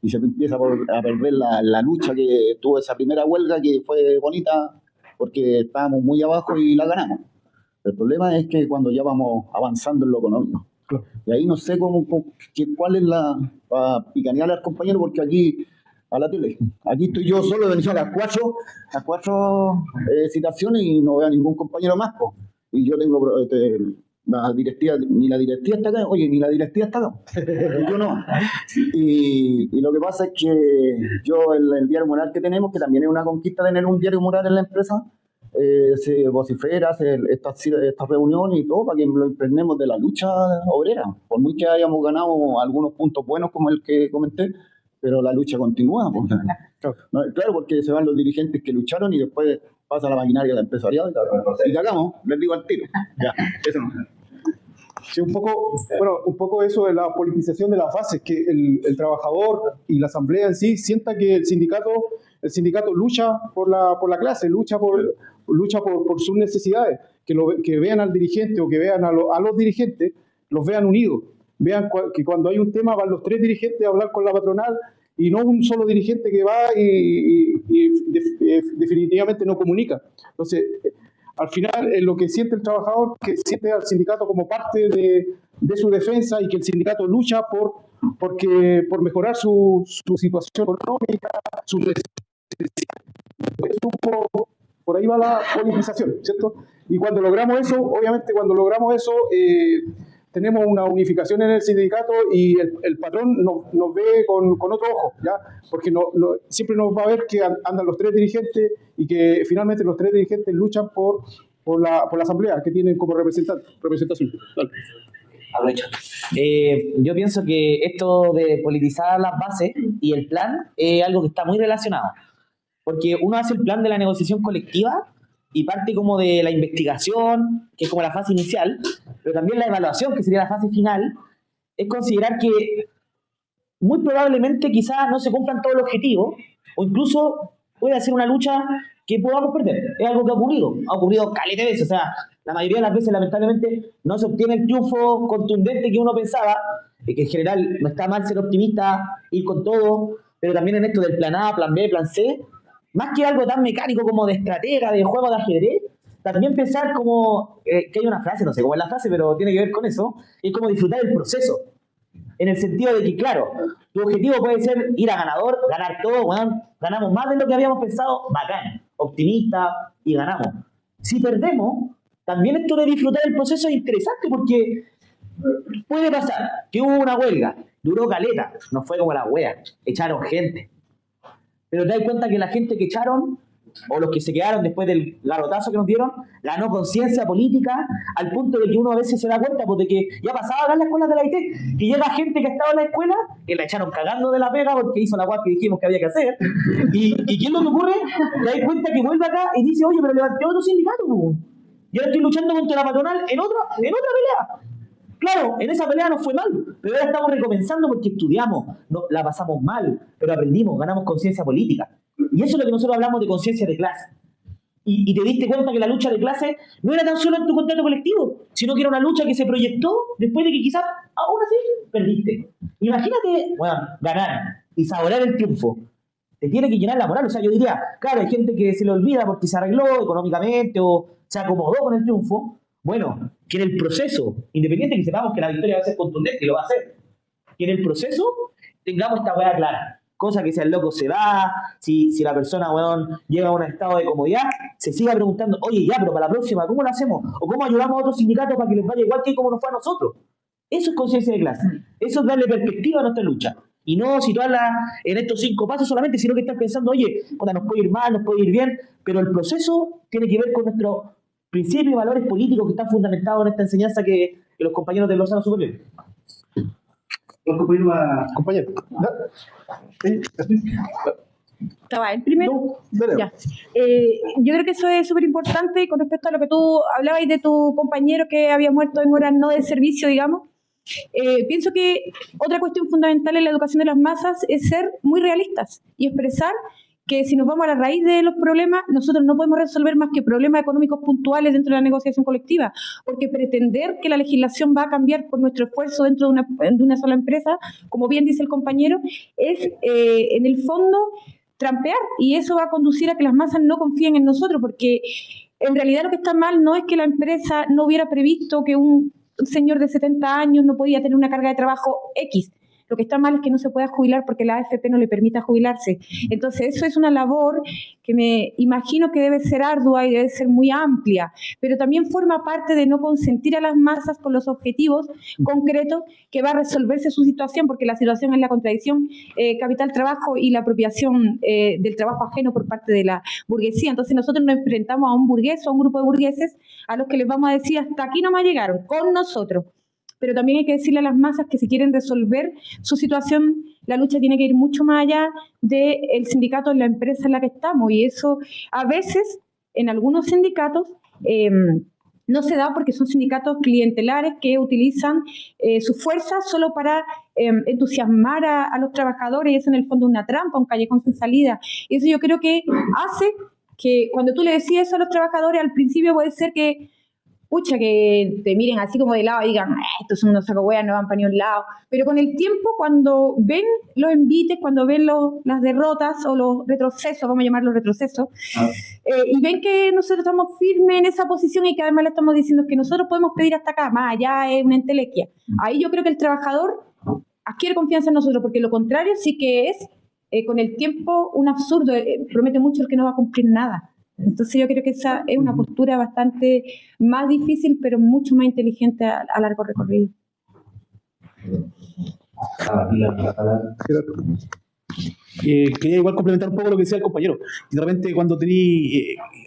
Y se empieza a perder la lucha que tuvo esa primera huelga que fue bonita porque estábamos muy abajo y la ganamos. El problema es que cuando ya vamos avanzando en lo económico. Claro. Y ahí no sé cuál es para picanear al compañero porque aquí a la tele. Aquí estoy yo solo, venía a las 4 citaciones y no veo a ningún compañero más. Y yo tengo la directiva está acá, oye, ni la directiva está acá. Yo no. Y lo que pasa es que yo, el diario mural que tenemos, que también es una conquista tener un diario mural en la empresa, se vocifera, hace estas reuniones y todo para que lo impregnemos de la lucha obrera. Por muy que hayamos ganado algunos puntos buenos como el que comenté, pero la lucha continúa. Claro, porque se van los dirigentes que lucharon y después pasa la maquinaria de la empresariado y cagamos, les digo al tiro. Ya, eso no. Sí, un poco eso de la politización de las bases, que el trabajador y la asamblea en sí sienta que el sindicato lucha por la clase, lucha por sus necesidades, que vean al dirigente o que vean a los dirigentes, los vean unidos, vean que cuando hay un tema van los 3 dirigentes a hablar con la patronal y no un solo dirigente que va y definitivamente no comunica. Entonces, al final, lo que siente el trabajador, que siente al sindicato como parte de su defensa y que el sindicato lucha por mejorar su situación económica, su necesidad. Por ahí va la politización, ¿cierto? Y cuando logramos eso, obviamente tenemos una unificación en el sindicato y el patrón nos ve con otro ojo, ¿ya? Porque siempre nos va a ver que andan los 3 dirigentes y que finalmente los 3 dirigentes luchan por la asamblea que tienen como representación. Dale. Aprovecho. Yo pienso que esto de politizar las bases y el plan es algo que está muy relacionado. Porque uno hace el plan de la negociación colectiva y parte como de la investigación, que es como la fase inicial, pero también la evaluación, que sería la fase final, es considerar que muy probablemente quizás no se cumplan todos los objetivos, o incluso puede ser una lucha que podamos perder. Es algo que ha ocurrido caleta de veces, o sea, la mayoría de las veces lamentablemente no se obtiene el triunfo contundente que uno pensaba, que en general no está mal ser optimista, ir con todo, pero también en esto del plan A, plan B, plan C, más que algo tan mecánico como de estratega, de juego de ajedrez, también pensar como, que hay una frase, no sé cómo es la frase, pero tiene que ver con eso, es como disfrutar el proceso. En el sentido de que, claro, tu objetivo puede ser ir a ganador, ganar todo, bueno, ganamos más de lo que habíamos pensado, bacán, optimista, y ganamos. Si perdemos, también esto de disfrutar el proceso es interesante porque puede pasar que hubo una huelga, duró caleta, no fue como la wea, echaron gente. Pero te das cuenta que la gente que echaron, o los que se quedaron después del garrotazo que nos dieron, ganó conciencia política al punto de que uno a veces se da cuenta pues, de que ya pasaba acá en las escuelas de la IT, que llega gente que estaba en la escuela, que la echaron cagando de la pega porque hizo la guay que dijimos que había que hacer, y ¿qué es lo que ocurre? Te das cuenta que vuelve acá y dice, oye, pero levanté otro sindicato, pues. Yo ahora estoy luchando contra la patronal en otra pelea. Claro, en esa pelea nos fue mal, pero ahora estamos recomenzando porque estudiamos, la pasamos mal, pero aprendimos, ganamos conciencia política. Y eso es lo que nosotros hablamos de conciencia de clase. Y te diste cuenta que la lucha de clase no era tan solo en tu contrato colectivo, sino que era una lucha que se proyectó después de que quizás, aún así, perdiste. Imagínate, bueno, ganar y saborear el triunfo. Te tiene que llenar la moral. O sea, yo diría, claro, hay gente que se le olvida porque se arregló económicamente o se acomodó con el triunfo. Bueno, que en el proceso, independiente que sepamos que la victoria va a ser contundente y lo va a hacer, que en el proceso tengamos esta weá clara. Cosa que si el loco se va, si la persona, weón, llega a un estado de comodidad, se siga preguntando, oye, ya, pero para la próxima, ¿cómo lo hacemos? ¿O cómo ayudamos a otros sindicatos para que les vaya igual que como nos fue a nosotros? Eso es conciencia de clase. Eso es darle perspectiva a nuestra lucha. Y no situarla en estos 5 pasos solamente, sino que estar pensando, oye, nos puede ir mal, nos puede ir bien, pero el proceso tiene que ver con nuestros principios y valores políticos que están fundamentados en esta enseñanza que los compañeros de Lozano Superior. Los compañeros. ¿Estaba el primero? Ya. Yo creo que eso es súper importante con respecto a lo que tú hablabas de tu compañero que había muerto en horas no de servicio, digamos. Pienso que otra cuestión fundamental en la educación de las masas es ser muy realistas y expresar que si nos vamos a la raíz de los problemas, nosotros no podemos resolver más que problemas económicos puntuales dentro de la negociación colectiva, porque pretender que la legislación va a cambiar por nuestro esfuerzo dentro de una sola empresa, como bien dice el compañero, es en el fondo trampear, y eso va a conducir a que las masas no confíen en nosotros, porque en realidad lo que está mal no es que la empresa no hubiera previsto que un señor de 70 años no podía tener una carga de trabajo X, Lo que está mal es que no se pueda jubilar porque la AFP no le permita jubilarse. Entonces, eso es una labor que me imagino que debe ser ardua y debe ser muy amplia, pero también forma parte de no consentir a las masas con los objetivos concretos que va a resolverse su situación, porque la situación es la contradicción capital-trabajo y la apropiación del trabajo ajeno por parte de la burguesía. Entonces, nosotros nos enfrentamos a un burgués o a un grupo de burgueses a los que les vamos a decir, hasta aquí nomás llegaron, con nosotros. Pero también hay que decirle a las masas que si quieren resolver su situación, la lucha tiene que ir mucho más allá del sindicato en la empresa en la que estamos. Y eso a veces, en algunos sindicatos, no se da porque son sindicatos clientelares que utilizan su fuerza solo para entusiasmar a los trabajadores, y eso en el fondo es una trampa, un callejón sin salida. Y eso yo creo que hace que cuando tú le decías eso a los trabajadores, al principio puede ser que que te miren así como de lado y digan, estos son unos sacahueas, no van para ni un lado. Pero con el tiempo, cuando ven los envites, cuando ven las derrotas o los retrocesos, vamos a llamarlos retrocesos, y ven que nosotros estamos firmes en esa posición y que además le estamos diciendo que nosotros podemos pedir hasta acá, más allá es una entelequia. Ahí yo creo que el trabajador adquiere confianza en nosotros, porque lo contrario sí que es, con el tiempo, un absurdo. Promete mucho el que no va a cumplir nada. Entonces yo creo que esa es una postura bastante más difícil, pero mucho más inteligente a largo recorrido. Quería igual complementar un poco lo que decía el compañero. Y de repente cuando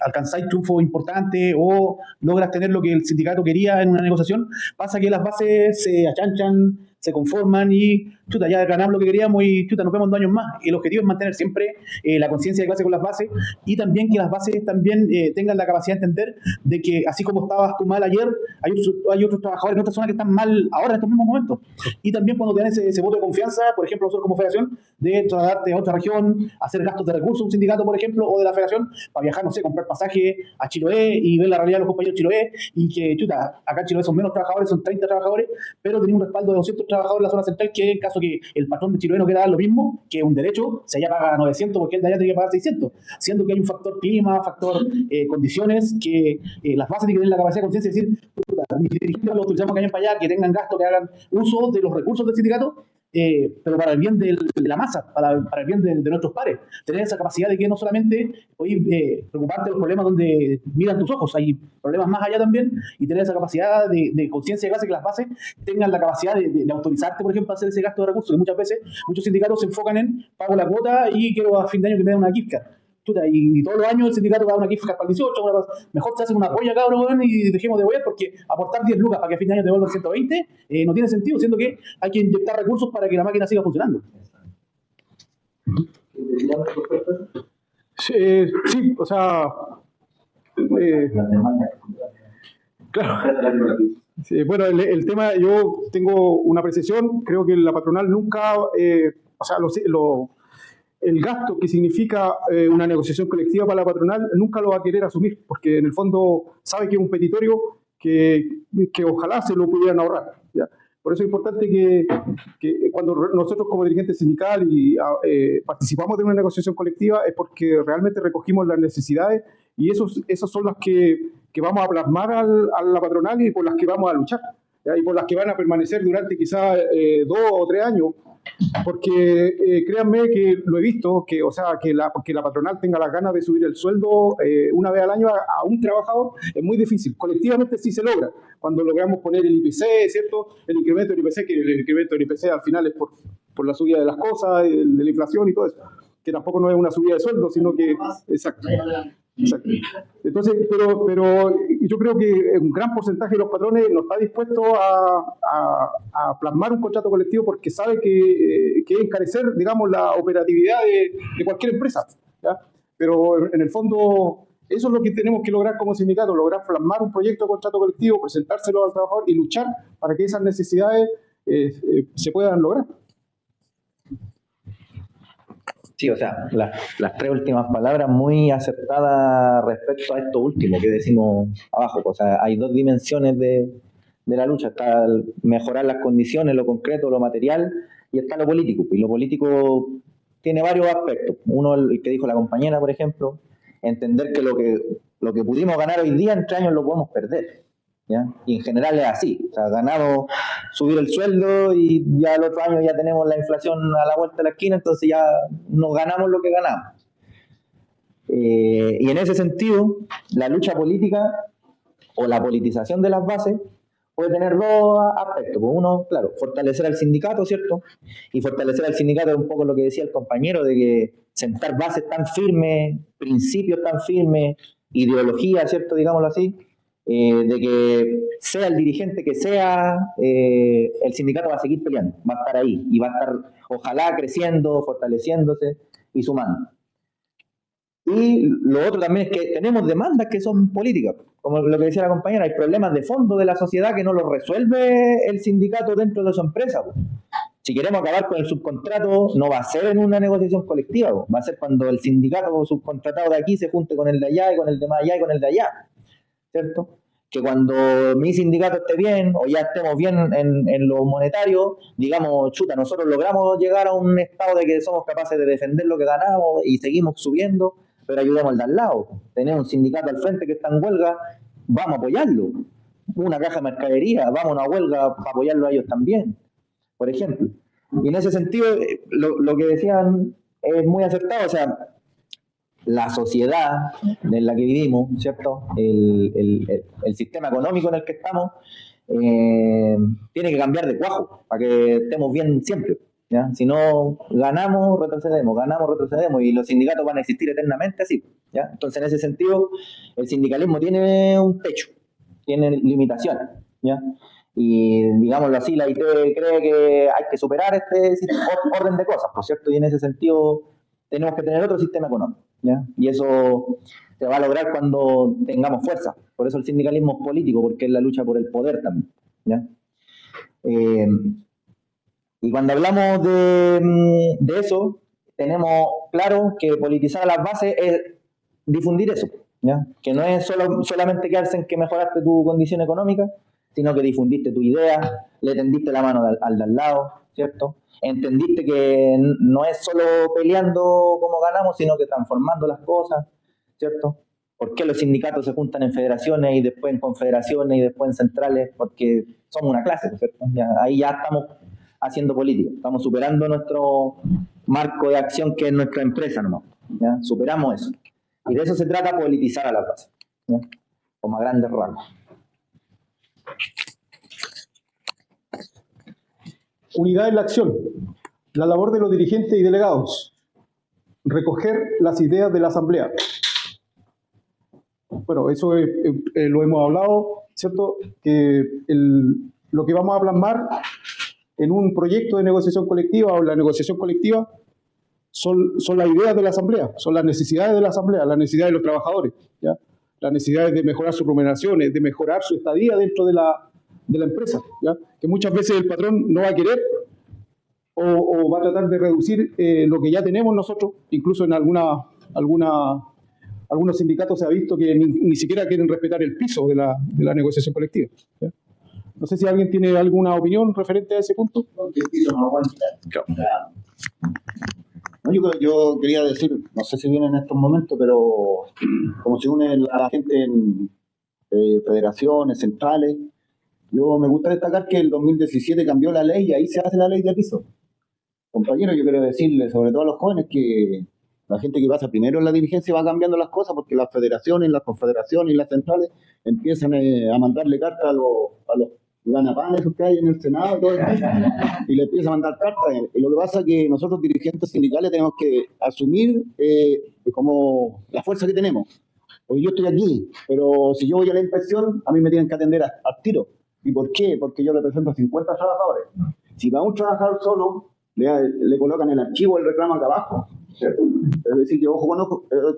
alcanzáis triunfo importante o logras tener lo que el sindicato quería en una negociación, pasa que las bases se achanchan, se conforman y ya ganamos lo que queríamos y nos vemos en 2 años más. El objetivo es mantener siempre la conciencia de clase con las bases, y también que las bases también tengan la capacidad de entender de que así como estabas tú mal ayer, hay otros trabajadores en otras zonas que están mal ahora en estos mismos momentos. Y también cuando tenés ese voto de confianza, por ejemplo, nosotros como federación, de trasladarte a otra región, hacer gastos de recursos, un sindicato, por ejemplo, o de la federación, para viajar, no sé, comprar pasaje a Chiloé y ver la realidad de los compañeros de Chiloé, y que, acá en Chiloé son menos trabajadores, son 30 trabajadores, pero tenía un respaldo de 200 trabajadores en la zona central, que en caso que el patrón de Chiloé no quiera dar lo mismo, que un derecho, se allá paga 900 porque él de allá tiene que pagar 600, siendo que hay un factor clima, factor condiciones, que las bases tienen que tener la capacidad de conciencia de decir, mis dirigentes los utilizamos que vayan para allá, que tengan gasto, que hagan uso de los recursos del sindicato, pero para el bien de la masa, para el bien de nuestros pares. Tener esa capacidad de que no solamente preocuparte de los problemas donde miran tus ojos, hay problemas más allá también, y tener esa capacidad de conciencia de clase, que las bases tengan la capacidad de autorizarte, por ejemplo, a hacer ese gasto de recursos, que muchas veces muchos sindicatos se enfocan en pago la cuota y quiero a fin de año que me den una gift card. Y todos los años el sindicato da una gift card para el 18, mejor se hacen una polla, cabrón, y dejemos de huear, porque aportar 10 lucas para que a fin de año te vuelvan 120 no tiene sentido, siendo que hay que inyectar recursos para que la máquina siga funcionando. Sí, o sea, claro. Sí, bueno, el tema, yo tengo una apreciación, creo que la patronal nunca, el gasto que significa una negociación colectiva para la patronal nunca lo va a querer asumir, porque en el fondo sabe que es un petitorio que ojalá se lo pudieran ahorrar, ¿ya? Por eso es importante que cuando nosotros como dirigentes sindical participamos de una negociación colectiva, es porque realmente recogimos las necesidades, y esas son las que vamos a plasmar a la patronal y por las que vamos a luchar, ¿ya? Y por las que van a permanecer durante quizás 2 o 3 años. Porque créanme que lo he visto, que la patronal tenga las ganas de subir el sueldo una vez al año a un trabajador es muy difícil. Colectivamente sí se logra, cuando logramos poner el IPC, ¿cierto? El incremento del IPC, que el incremento del IPC al final es por la subida de las cosas, de la inflación y todo eso, que tampoco no es una subida de sueldo, sino que... Exacto. Entonces, pero yo creo que un gran porcentaje de los patrones no está dispuesto a plasmar un contrato colectivo, porque sabe que es encarecer, digamos, la operatividad de cualquier empresa, ¿ya? Pero en el fondo eso es lo que tenemos que lograr como sindicato, lograr plasmar un proyecto de contrato colectivo, presentárselo al trabajador y luchar para que esas necesidades se puedan lograr. Sí, o sea, las 3 últimas palabras muy acertadas respecto a esto último que decimos abajo. O sea, hay 2 dimensiones de la lucha. Está mejorar las condiciones, lo concreto, lo material, y está lo político. Y lo político tiene varios aspectos. Uno, el que dijo la compañera, por ejemplo, entender que lo que pudimos ganar hoy día en 3 años lo podemos perder. ¿ya? Y en general es así, o sea, ganamos subir el sueldo y ya el otro año ya tenemos la inflación a la vuelta de la esquina, entonces ya nos ganamos lo que ganamos. Y en ese sentido, la lucha política o la politización de las bases puede tener dos aspectos. Uno, claro, fortalecer al sindicato, ¿cierto? Y fortalecer al sindicato es un poco lo que decía el compañero, de que sentar bases tan firmes, principios tan firmes, ideología, ¿cierto? Digámoslo así, de que sea el dirigente que sea, el sindicato va a seguir peleando, va a estar ahí y va a estar, ojalá, creciendo, fortaleciéndose y sumando. Y lo otro también es que tenemos demandas que son políticas, como lo que decía la compañera, hay problemas de fondo de la sociedad que no los resuelve el sindicato dentro de su empresa. Si queremos acabar con el subcontrato, no va a ser en una negociación colectiva, va a ser cuando el sindicato subcontratado de aquí se junte con el de allá y con el de más allá y con el de allá, ¿cierto? Que cuando mi sindicato esté bien o ya estemos bien en lo monetario, digamos, chuta, nosotros logramos llegar a un estado de que somos capaces de defender lo que ganamos y seguimos subiendo, pero ayudamos al de al lado. Tenemos un sindicato al frente que está en huelga, vamos a apoyarlo. Una caja de mercadería, vamos a una huelga para apoyarlo a ellos también, por ejemplo. Y en ese sentido, lo que decían es muy acertado, o sea, la sociedad en la que vivimos, ¿cierto? El sistema económico en el que estamos tiene que cambiar de cuajo para que estemos bien siempre, ¿ya? Si no, ganamos, retrocedemos y los sindicatos van a existir eternamente así, ¿ya? Entonces, en ese sentido, el sindicalismo tiene un techo, tiene limitaciones, ¿ya? Y digámoslo así, la IT cree que hay que superar este orden de cosas, ¿por cierto? Y en ese sentido tenemos que tener otro sistema económico, ¿ya? Y eso se va a lograr cuando tengamos fuerza. Por eso el sindicalismo es político, porque es la lucha por el poder también, ¿ya? Y cuando hablamos de eso, tenemos claro que politizar a las bases es difundir eso, ¿ya? Que no es solamente quedarse en que mejoraste tu condición económica, sino que difundiste tu idea, le tendiste la mano al de al lado, ¿cierto? Entendiste que no es solo peleando como ganamos, sino que transformando las cosas, ¿cierto? ¿Por qué los sindicatos se juntan en federaciones y después en confederaciones y después en centrales? Porque somos una clase, ¿cierto? Ahí ya estamos haciendo política, estamos superando nuestro marco de acción que es nuestra empresa nomás, ¿ya? Superamos eso. Y de eso se trata, politizar a la base, ¿ya? Como a grandes rasgos. Unidad en la acción. La labor de los dirigentes y delegados. Recoger las ideas de la asamblea. Bueno, eso lo hemos hablado, ¿cierto? Que lo que vamos a plasmar en un proyecto de negociación colectiva o la negociación colectiva son las ideas de la asamblea, son las necesidades de la asamblea, las necesidades de los trabajadores, ¿ya? Las necesidades de mejorar sus remuneraciones, de mejorar su estadía dentro de la empresa, ¿ya? Que muchas veces el patrón no va a querer o va a tratar de reducir lo que ya tenemos nosotros, incluso en algunos sindicatos se ha visto que ni siquiera quieren respetar el piso de la negociación colectiva, ¿ya? No sé si alguien tiene alguna opinión referente a ese punto. El piso no lo van a quitar. No, yo quería decir, no sé si viene en estos momentos, pero como se une a la gente en federaciones, centrales, yo me gusta destacar que el 2017 cambió la ley y ahí se hace la ley de piso. Compañeros, yo quiero decirles, sobre todo a los jóvenes, que la gente que pasa primero en la dirigencia va cambiando las cosas porque las federaciones, las confederaciones y las centrales empiezan a mandarle cartas a los ganapanes que hay en el Senado y todo eso, y le empiezan a mandar cartas. Y lo que pasa es que nosotros, dirigentes sindicales, tenemos que asumir como la fuerza que tenemos. Porque yo estoy aquí, pero si yo voy a la inspección, a mí me tienen que atender al tiro. ¿Y por qué? Porque yo represento a 50 trabajadores. Si va un trabajador solo, le colocan el archivo, el reclamo acá abajo, ¿cierto? Es decir, que ojo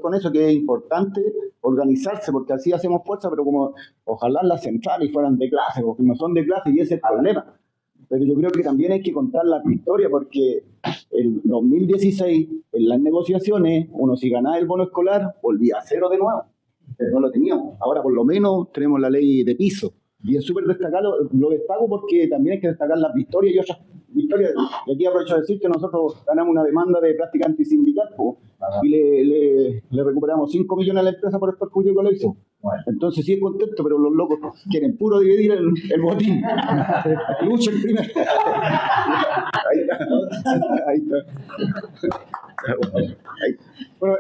con eso, que es importante organizarse, porque así hacemos fuerza, pero como ojalá las centrales fueran de clase, porque no son de clase y ese es el problema. Pero yo creo que también hay que contar la historia, porque el 2016, en las negociaciones, uno si ganaba el bono escolar, volvía a cero de nuevo. No lo teníamos. Ahora por lo menos tenemos la ley de piso. Y es súper destacado, lo destaco porque también hay que destacar las victorias y otras victorias. Y aquí aprovecho de decir que nosotros ganamos una demanda de práctica antisindical y le recuperamos 5 millones a la empresa por el perjuicio que le hizo. Bueno. Entonces sí es contento, pero los locos quieren puro dividir el botín. Luchen primero. Ahí está. Ahí está. Bueno,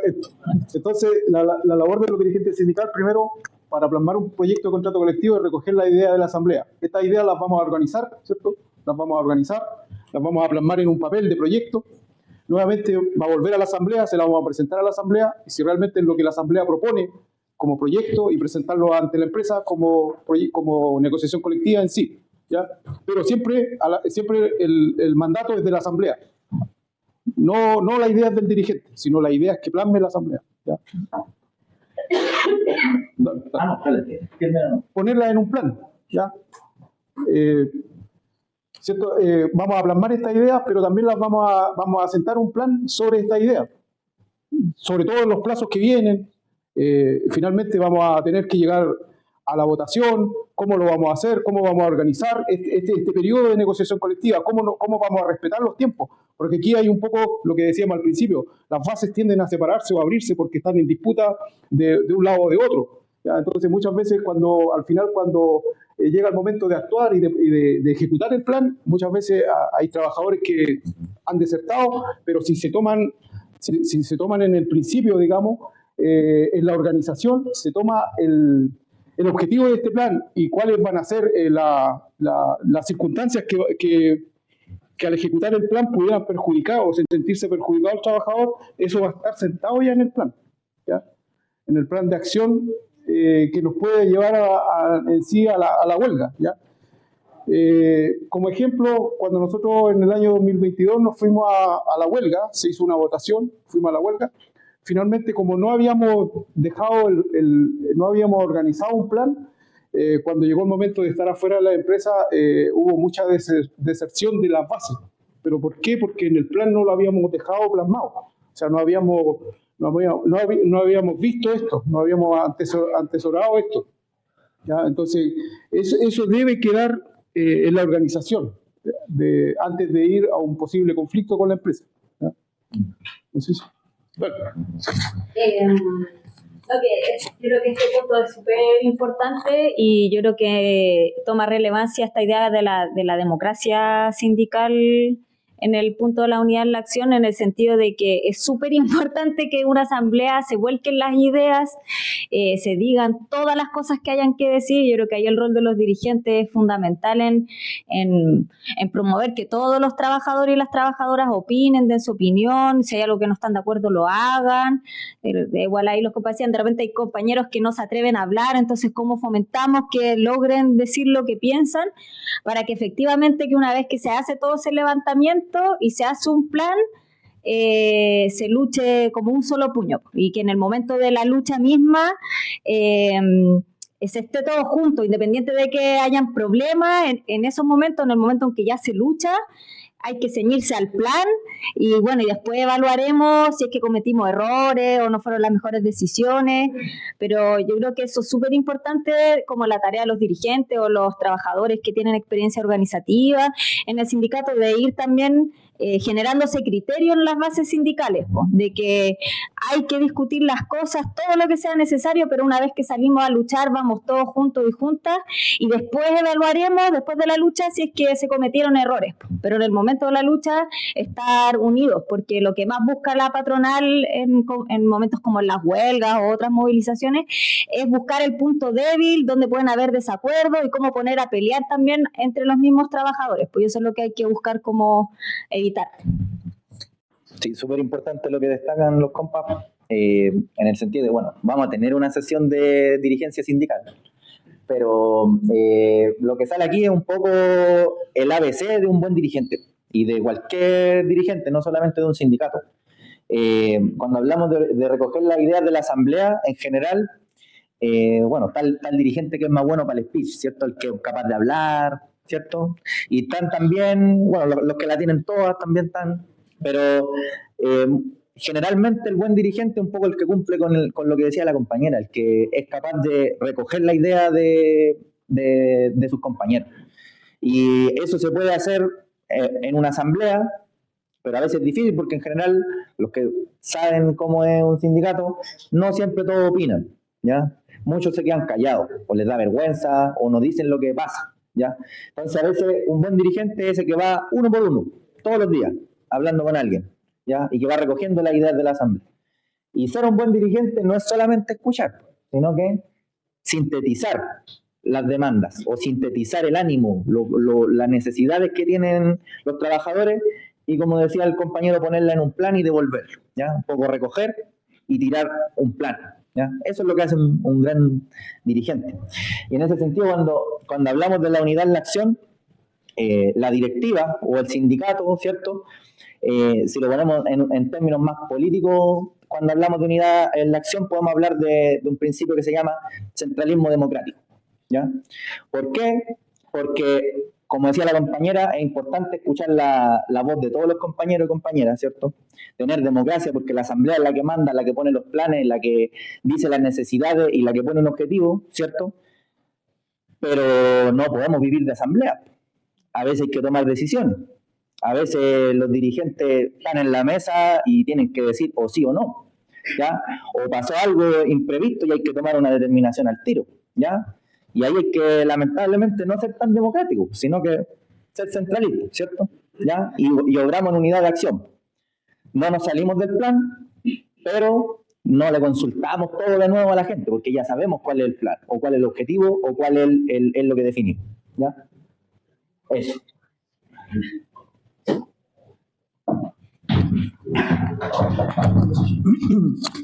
entonces la labor de los dirigentes sindicales, primero, para plasmar un proyecto de contrato colectivo, es recoger la idea de la asamblea. Estas ideas las vamos a organizar, ¿cierto? Las vamos a organizar, las vamos a plasmar en un papel de proyecto. Nuevamente va a volver a la asamblea, se la vamos a presentar a la asamblea, y si realmente es lo que la asamblea propone como proyecto, y presentarlo ante la empresa como negociación colectiva en sí, ¿ya? Pero siempre el mandato es de la asamblea. No las ideas del dirigente, sino las ideas que plasme la asamblea, ¿ya? Ponerla en un plan, ¿ya? ¿Cierto? Vamos a plasmar estas ideas, pero también vamos a sentar un plan sobre esta idea, sobre todo en los plazos que vienen. Finalmente vamos a tener que llegar a la votación, cómo lo vamos a hacer, cómo vamos a organizar este periodo de negociación colectiva, cómo vamos a respetar los tiempos, porque aquí hay un poco lo que decíamos al principio, las bases tienden a separarse o a abrirse porque están en disputa de un lado o de otro, ¿ya? Entonces muchas veces al final cuando llega el momento de actuar y de ejecutar el plan, muchas veces hay trabajadores que han desertado, pero si se toman en el principio, digamos, en la organización, se toma el objetivo de este plan y cuáles van a ser las circunstancias que al ejecutar el plan pudieran perjudicar o sentirse perjudicado al trabajador, eso va a estar sentado ya en el plan, ¿ya? En el plan de acción que nos puede llevar en sí a la huelga, ¿ya? Como ejemplo, cuando nosotros en el año 2022 nos fuimos a la huelga, se hizo una votación, fuimos a la huelga. Finalmente, como no habíamos no habíamos organizado un plan, cuando llegó el momento de estar afuera de la empresa, hubo mucha deserción de las bases. ¿Pero por qué? Porque en el plan no lo habíamos dejado plasmado. O sea, no habíamos visto esto, no habíamos atesorado esto, ¿ya? Entonces, eso debe quedar en la organización antes de ir a un posible conflicto con la empresa, ¿ya? Entonces, bueno. Creo que este punto es súper importante y yo creo que toma relevancia esta idea de la democracia sindical en el punto de la unidad en la acción, en el sentido de que es súper importante que una asamblea se vuelquen las ideas, se digan todas las cosas que hayan que decir. Yo creo que ahí el rol de los dirigentes es fundamental en promover que todos los trabajadores y las trabajadoras opinen, den su opinión, si hay algo que no están de acuerdo lo hagan. Igual ahí los compañeros decían, de repente hay compañeros que no se atreven a hablar, entonces cómo fomentamos que logren decir lo que piensan para que efectivamente que una vez que se hace todo ese levantamiento y se hace un plan, se luche como un solo puño y que en el momento de la lucha misma se esté todo junto, independiente de que hayan problemas en esos momentos, en el momento en que ya se lucha, hay que ceñirse al plan y bueno, y después evaluaremos si es que cometimos errores o no fueron las mejores decisiones, pero yo creo que eso es súper importante como la tarea de los dirigentes o los trabajadores que tienen experiencia organizativa en el sindicato, de ir también generando ese criterio en las bases sindicales, de que hay que discutir las cosas, todo lo que sea necesario, pero una vez que salimos a luchar vamos todos juntos y juntas y después evaluaremos, después de la lucha, si es que se cometieron errores, pero en el momento de la lucha estar unidos, porque lo que más busca la patronal en momentos como en las huelgas o otras movilizaciones es buscar el punto débil donde pueden haber desacuerdos y cómo poner a pelear también entre los mismos trabajadores, pues eso es lo que hay que buscar como evitar. Sí, súper importante lo que destacan los compas, en el sentido de, bueno, vamos a tener una sesión de dirigencia sindical, pero lo que sale aquí es un poco el ABC de un buen dirigente y de cualquier dirigente, no solamente de un sindicato. Cuando hablamos de recoger las ideas de la asamblea en general, bueno, tal dirigente que es más bueno para el speech, ¿cierto? El que es capaz de hablar, ¿cierto? Y están también, bueno, los que la tienen todas también están, pero generalmente el buen dirigente es un poco el que cumple con lo que decía la compañera, el que es capaz de recoger la idea de de sus compañeros. Y eso se puede hacer en una asamblea, pero a veces es difícil porque en general los que saben cómo es un sindicato no siempre todos opinan, ¿ya? Muchos se quedan callados, o les da vergüenza, o no dicen lo que pasa, ¿ya? Entonces a veces un buen dirigente es ese que va uno por uno, todos los días, hablando con alguien, ¿ya? Y que va recogiendo las ideas de la asamblea. Y ser un buen dirigente no es solamente escuchar, sino que sintetizar las demandas o sintetizar el ánimo, las necesidades que tienen los trabajadores y, como decía el compañero, ponerla en un plan y devolverlo, ¿ya? Un poco recoger y tirar un plan, ¿ya? Eso es lo que hace un gran dirigente. Y en ese sentido, cuando hablamos de la unidad en la acción, la directiva o el sindicato, ¿cierto? Si lo ponemos en términos más políticos, cuando hablamos de unidad en la acción podemos hablar de un principio que se llama centralismo democrático, ¿ya? ¿Por qué? Porque, como decía la compañera, es importante escuchar la voz de todos los compañeros y compañeras, ¿cierto? Tener democracia, porque la asamblea es la que manda, la que pone los planes, la que dice las necesidades y la que pone un objetivo, ¿cierto? Pero no podemos vivir de asamblea. A veces hay que tomar decisiones. A veces los dirigentes están en la mesa y tienen que decir o sí o no, ¿ya? O pasó algo imprevisto y hay que tomar una determinación al tiro, ¿ya? Y ahí hay que, lamentablemente, no ser tan democrático, sino que ser centralista, ¿cierto? ¿Ya? Y obramos en unidad de acción. No nos salimos del plan, pero no le consultamos todo de nuevo a la gente, porque ya sabemos cuál es el plan, o cuál es el objetivo, o cuál es lo que definimos, ¿ya? Eso.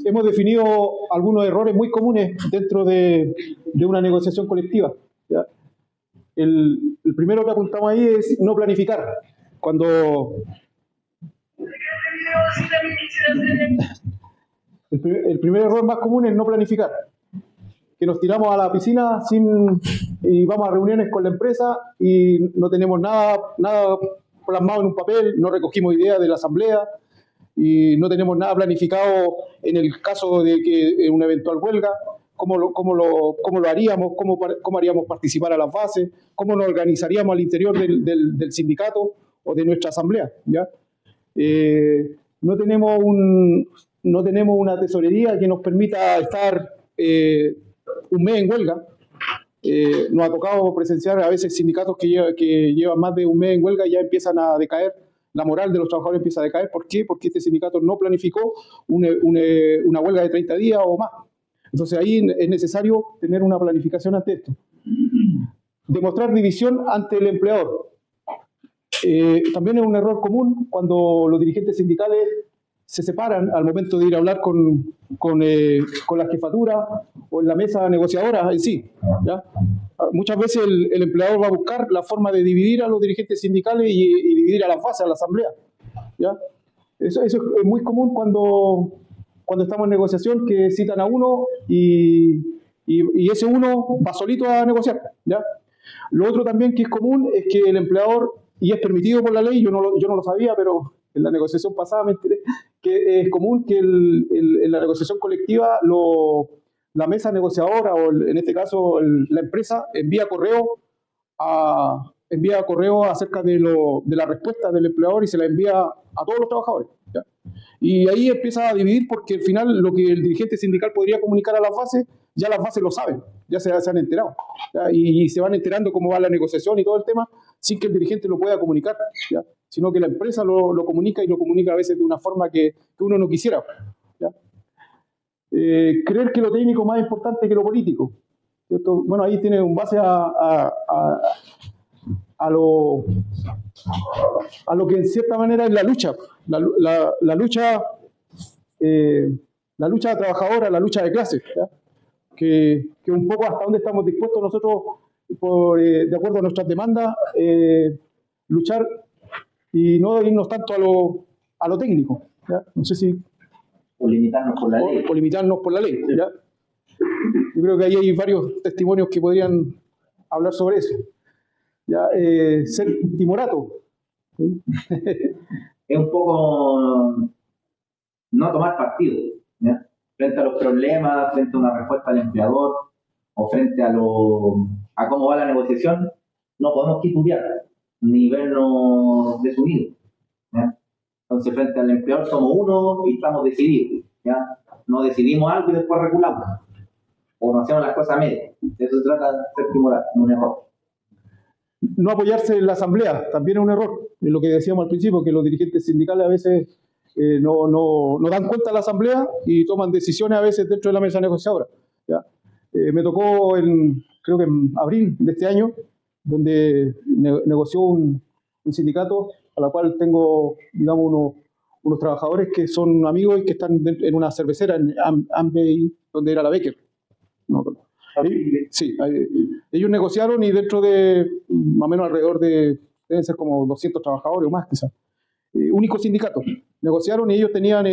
Hemos definido algunos errores muy comunes dentro de una negociación colectiva, ¿ya? El primero que apuntamos ahí es no planificar. El primer error más común es no planificar. Que nos tiramos a la piscina y vamos a reuniones con la empresa y no tenemos nada plasmado en un papel, no recogimos ideas de la asamblea y no tenemos nada planificado en el caso de que en una eventual huelga, cómo lo haríamos, cómo haríamos participar a las bases, cómo nos organizaríamos al interior del sindicato o de nuestra asamblea, ¿ya? No tenemos una tesorería que nos permita estar un mes en huelga. Nos ha tocado presenciar a veces sindicatos que llevan más de un mes en huelga y ya empiezan a decaer, la moral de los trabajadores empieza a decaer. ¿Por qué? Porque este sindicato no planificó una huelga de 30 días o más. Entonces ahí es necesario tener una planificación ante esto. Demostrar división ante el empleador. También es un error común cuando los dirigentes sindicales se separan al momento de ir a hablar con la jefatura o en la mesa negociadora en sí, ¿ya? Muchas veces el empleador va a buscar la forma de dividir a los dirigentes sindicales y dividir a las bases, a la asamblea, ¿ya? Eso es muy común cuando estamos en negociación, que citan a uno y ese uno va solito a negociar, ¿ya? Lo otro también que es común es que el empleador, y es permitido por la ley, yo no lo sabía, pero en la negociación pasada me enteré que es común que en la negociación colectiva la mesa negociadora o en este caso la empresa envía correo acerca de la respuesta del empleador y se la envía a todos los trabajadores, ¿ya? Y ahí empieza a dividir porque al final lo que el dirigente sindical podría comunicar a las bases, ya las bases lo saben, ya se han enterado, ¿ya? Y se van enterando cómo va la negociación y todo el tema sin que el dirigente lo pueda comunicar, ¿ya? Sino que la empresa lo comunica y lo comunica a veces de una forma que uno no quisiera, ¿ya? Creer que lo técnico es más importante que lo político, ¿cierto? Bueno, ahí tiene un base a lo que en cierta manera es la lucha, la lucha trabajadora, la lucha de clases, ¿ya? Que un poco hasta dónde estamos dispuestos nosotros, de acuerdo a nuestras demandas, luchar y no irnos tanto a lo técnico, ¿ya? No sé si... O limitarnos por la ley. O limitarnos por la ley, ¿ya? Yo creo que ahí hay varios testimonios que podrían hablar sobre eso. ¿Ya? Ser timorato, ¿sí? Es un poco no tomar partido, ¿ya? Frente a los problemas, frente a una respuesta del empleador o frente a a cómo va la negociación, no podemos titubear ni vernos desunidos, ¿ya? Entonces, frente al empleador somos uno y estamos decididos, ¿ya? No decidimos algo y después reculamos, o no hacemos las cosas a medias. De eso se trata de séptimo horario, un error. No apoyarse en la asamblea también es un error. Es lo que decíamos al principio, que los dirigentes sindicales a veces no dan cuenta de la asamblea y toman decisiones a veces dentro de la mesa negociadora, ¿ya? Me tocó, creo que en abril de este año, donde negoció un sindicato a la cual tengo, digamos, unos trabajadores que son amigos y que están en una cervecera en Amway, donde era la Becker. No, sí, ellos negociaron y dentro de más o menos alrededor de, deben ser como 200 trabajadores o más quizás, único sindicato, negociaron y ellos tenían,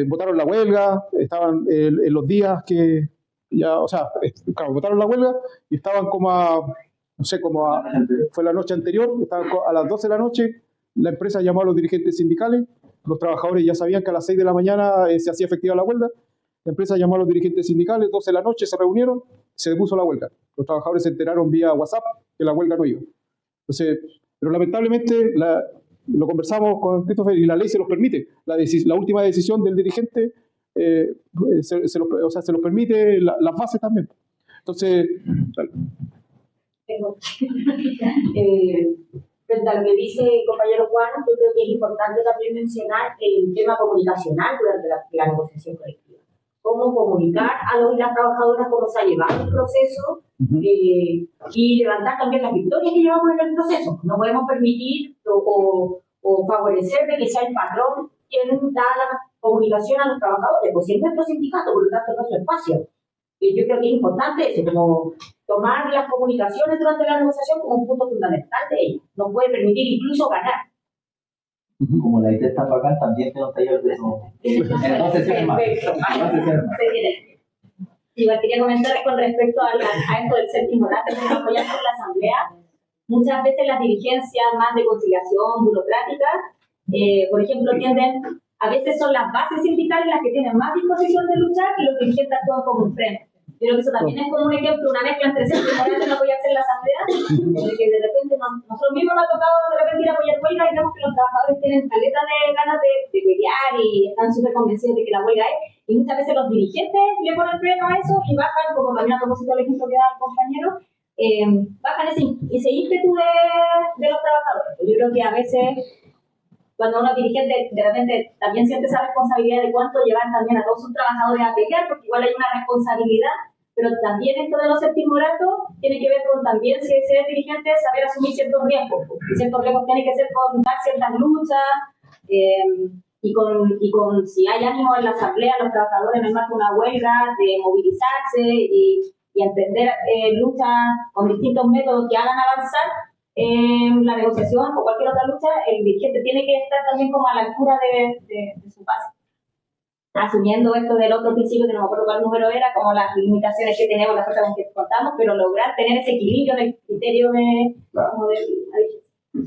votaron la huelga, estaban en los días que ya, o sea, claro, votaron la huelga y estaban fue la noche anterior, estaban a las 12 de la noche, la empresa llamó a los dirigentes sindicales, los trabajadores ya sabían que a las 6 de la mañana se hacía efectiva la huelga. La empresa llamó a los dirigentes sindicales, 12 de la noche, se reunieron, se depuso la huelga. Los trabajadores se enteraron vía WhatsApp que la huelga no iba. Entonces, pero lamentablemente, lo conversamos con Christopher y la ley se los permite. La última decisión del dirigente se los permite, las bases también. Entonces, frente a lo que dice el compañero Juan, yo creo que es importante también mencionar el tema comunicacional durante la negociación colectiva. Cómo comunicar a los y las trabajadoras cómo se ha llevado el proceso y levantar también las victorias que llevamos en el proceso. No podemos permitir o favorecer de que sea el patrón quien da la comunicación a los trabajadores, pues si es nuestro sindicato, por lo tanto no es su espacio. Y yo creo que es importante eso, como tomar las comunicaciones durante la negociación como un punto fundamental de ello. Nos puede permitir incluso ganar. Como la IT está para acá, también tengo un taller de eso. Entonces, Igual quería comentar con respecto a esto del séptimo horario, que apoyar por la asamblea. Muchas veces las dirigencias más de conciliación burocrática, por ejemplo, a veces son las bases sindicales las que tienen más disposición de luchar y los dirigentes actúan como un frente. Yo creo que eso también es como un ejemplo, una mezcla entre séptimo horario y no apoyarse en la asamblea, de que de repente nosotros mismos nos ha tocado de repente ir a apoyar huelga y vemos que los trabajadores tienen caleta de ganas de pelear y están súper convencidos de que la huelga es, y muchas veces los dirigentes le ponen freno a eso y bajan, como también a propósito del ejemplo que da el compañero, bajan ese ímpetu de los trabajadores. Yo creo que a veces cuando uno es dirigente de repente también siente esa responsabilidad de cuánto llevan también a todos sus trabajadores a pelear, porque igual hay una responsabilidad, pero también esto de los séptimoratos tiene que ver con también, si es dirigente, saber asumir ciertos riesgos, y ciertos riesgos tienen que ser con dar ciertas luchas, y con si hay ánimo en la asamblea, los trabajadores en el marco de una huelga, de movilizarse y emprender luchas con distintos métodos que hagan avanzar la negociación o cualquier otra lucha, el dirigente tiene que estar también como a la altura de su base. Asumiendo esto del otro principio, que no me acuerdo cuál número era, como las limitaciones que tenemos, las cosas con que contamos, pero lograr tener ese equilibrio en el criterio de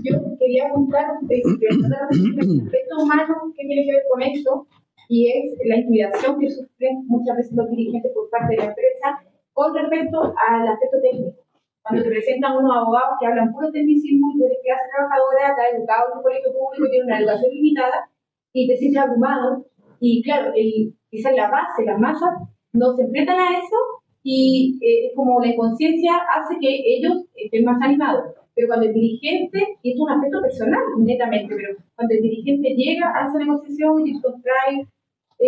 Yo quería apuntar el aspecto humano que tiene que ver con esto, y es la intimidación que sufren muchas veces los dirigentes por parte de la empresa con respecto al aspecto técnico. Cuando te presentan unos abogados que hablan puro tecnicismo, y tú eres clase trabajadora, te has educado en un colegio público, tienes una educación limitada, y te sientes abrumado. Y claro, esa es la base, las masas no se enfrentan a eso, y como la inconsciencia hace que ellos estén más animados. Pero cuando el dirigente, y esto es un aspecto personal, netamente, pero cuando el dirigente llega a esa negociación y te contrae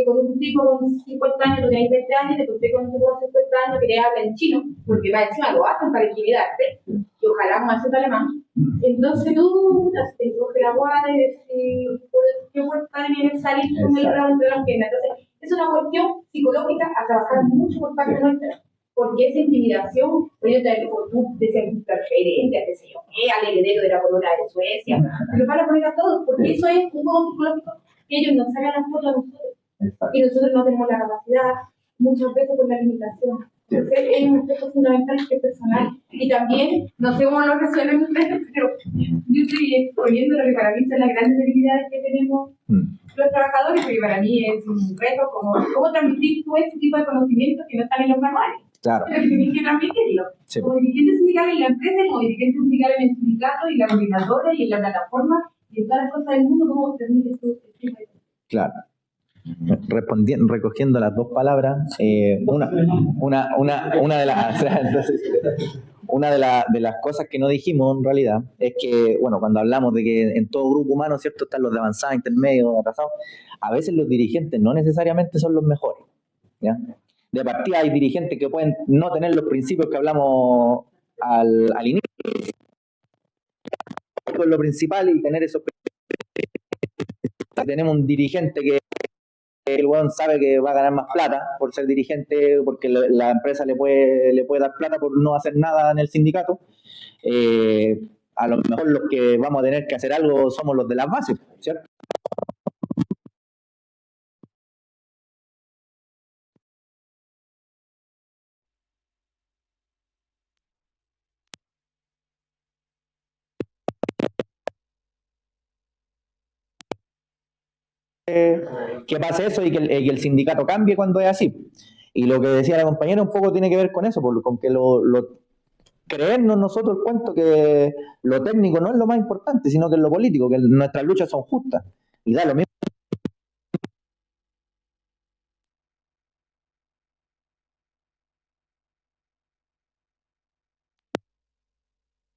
con un tipo con 50 años, tú tenés 20 años, te encontré con un tipo con 50 años que le habla en chino, porque va encima lo hacen para intimidarte, y ojalá con acento alemán. Entonces tú te coges la guarda y decís, ¿qué puerta viene salir con el rabo entre las piernas? Entonces, es una cuestión psicológica a trabajar mucho por parte nuestra, porque esa intimidación, por tú decías interferente, qué sé yo, al heredero de la corona de Suecia, lo van a poner a todos, porque eso es un juego psicológico que ellos nos sacan las fotos a nosotros. Y nosotros no tenemos la capacidad, muchas veces por la limitación. Entonces es un aspecto fundamental que es personal. Y también, no sé cómo lo resuelven ustedes, pero yo estoy exponiendo lo que para mí son las grandes debilidades que tenemos los trabajadores, porque para mí es un reto cómo transmitir tú ese tipo de conocimientos que no están en los manuales. Claro. Pero que tienen que transmitirlo. Sí. Como dirigente sindical en la empresa, como dirigente sindical en el sindicato y la coordinadora y en la plataforma y en todas las cosas del mundo, ¿cómo transmites tú? Claro. Recogiendo las dos palabras, una de las entonces, de las cosas que no dijimos en realidad es que, bueno, cuando hablamos de que en todo grupo humano, ¿cierto?, están los de avanzada, intermedio, atrasados, a veces los dirigentes no necesariamente son los mejores, ¿ya? De partida hay dirigentes que pueden no tener los principios que hablamos al inicio, con lo principal y tener esos principios. Tenemos un dirigente que el weón sabe que va a ganar más plata por ser dirigente, porque la empresa le puede dar plata por no hacer nada en el sindicato. A lo mejor los que vamos a tener que hacer algo somos los de las bases, ¿cierto? Que pase eso y que el sindicato cambie cuando es así. Y lo que decía la compañera un poco tiene que ver con eso, con que creernos nosotros el cuento que lo técnico no es lo más importante, sino que es lo político, que nuestras luchas son justas. Y da lo mismo.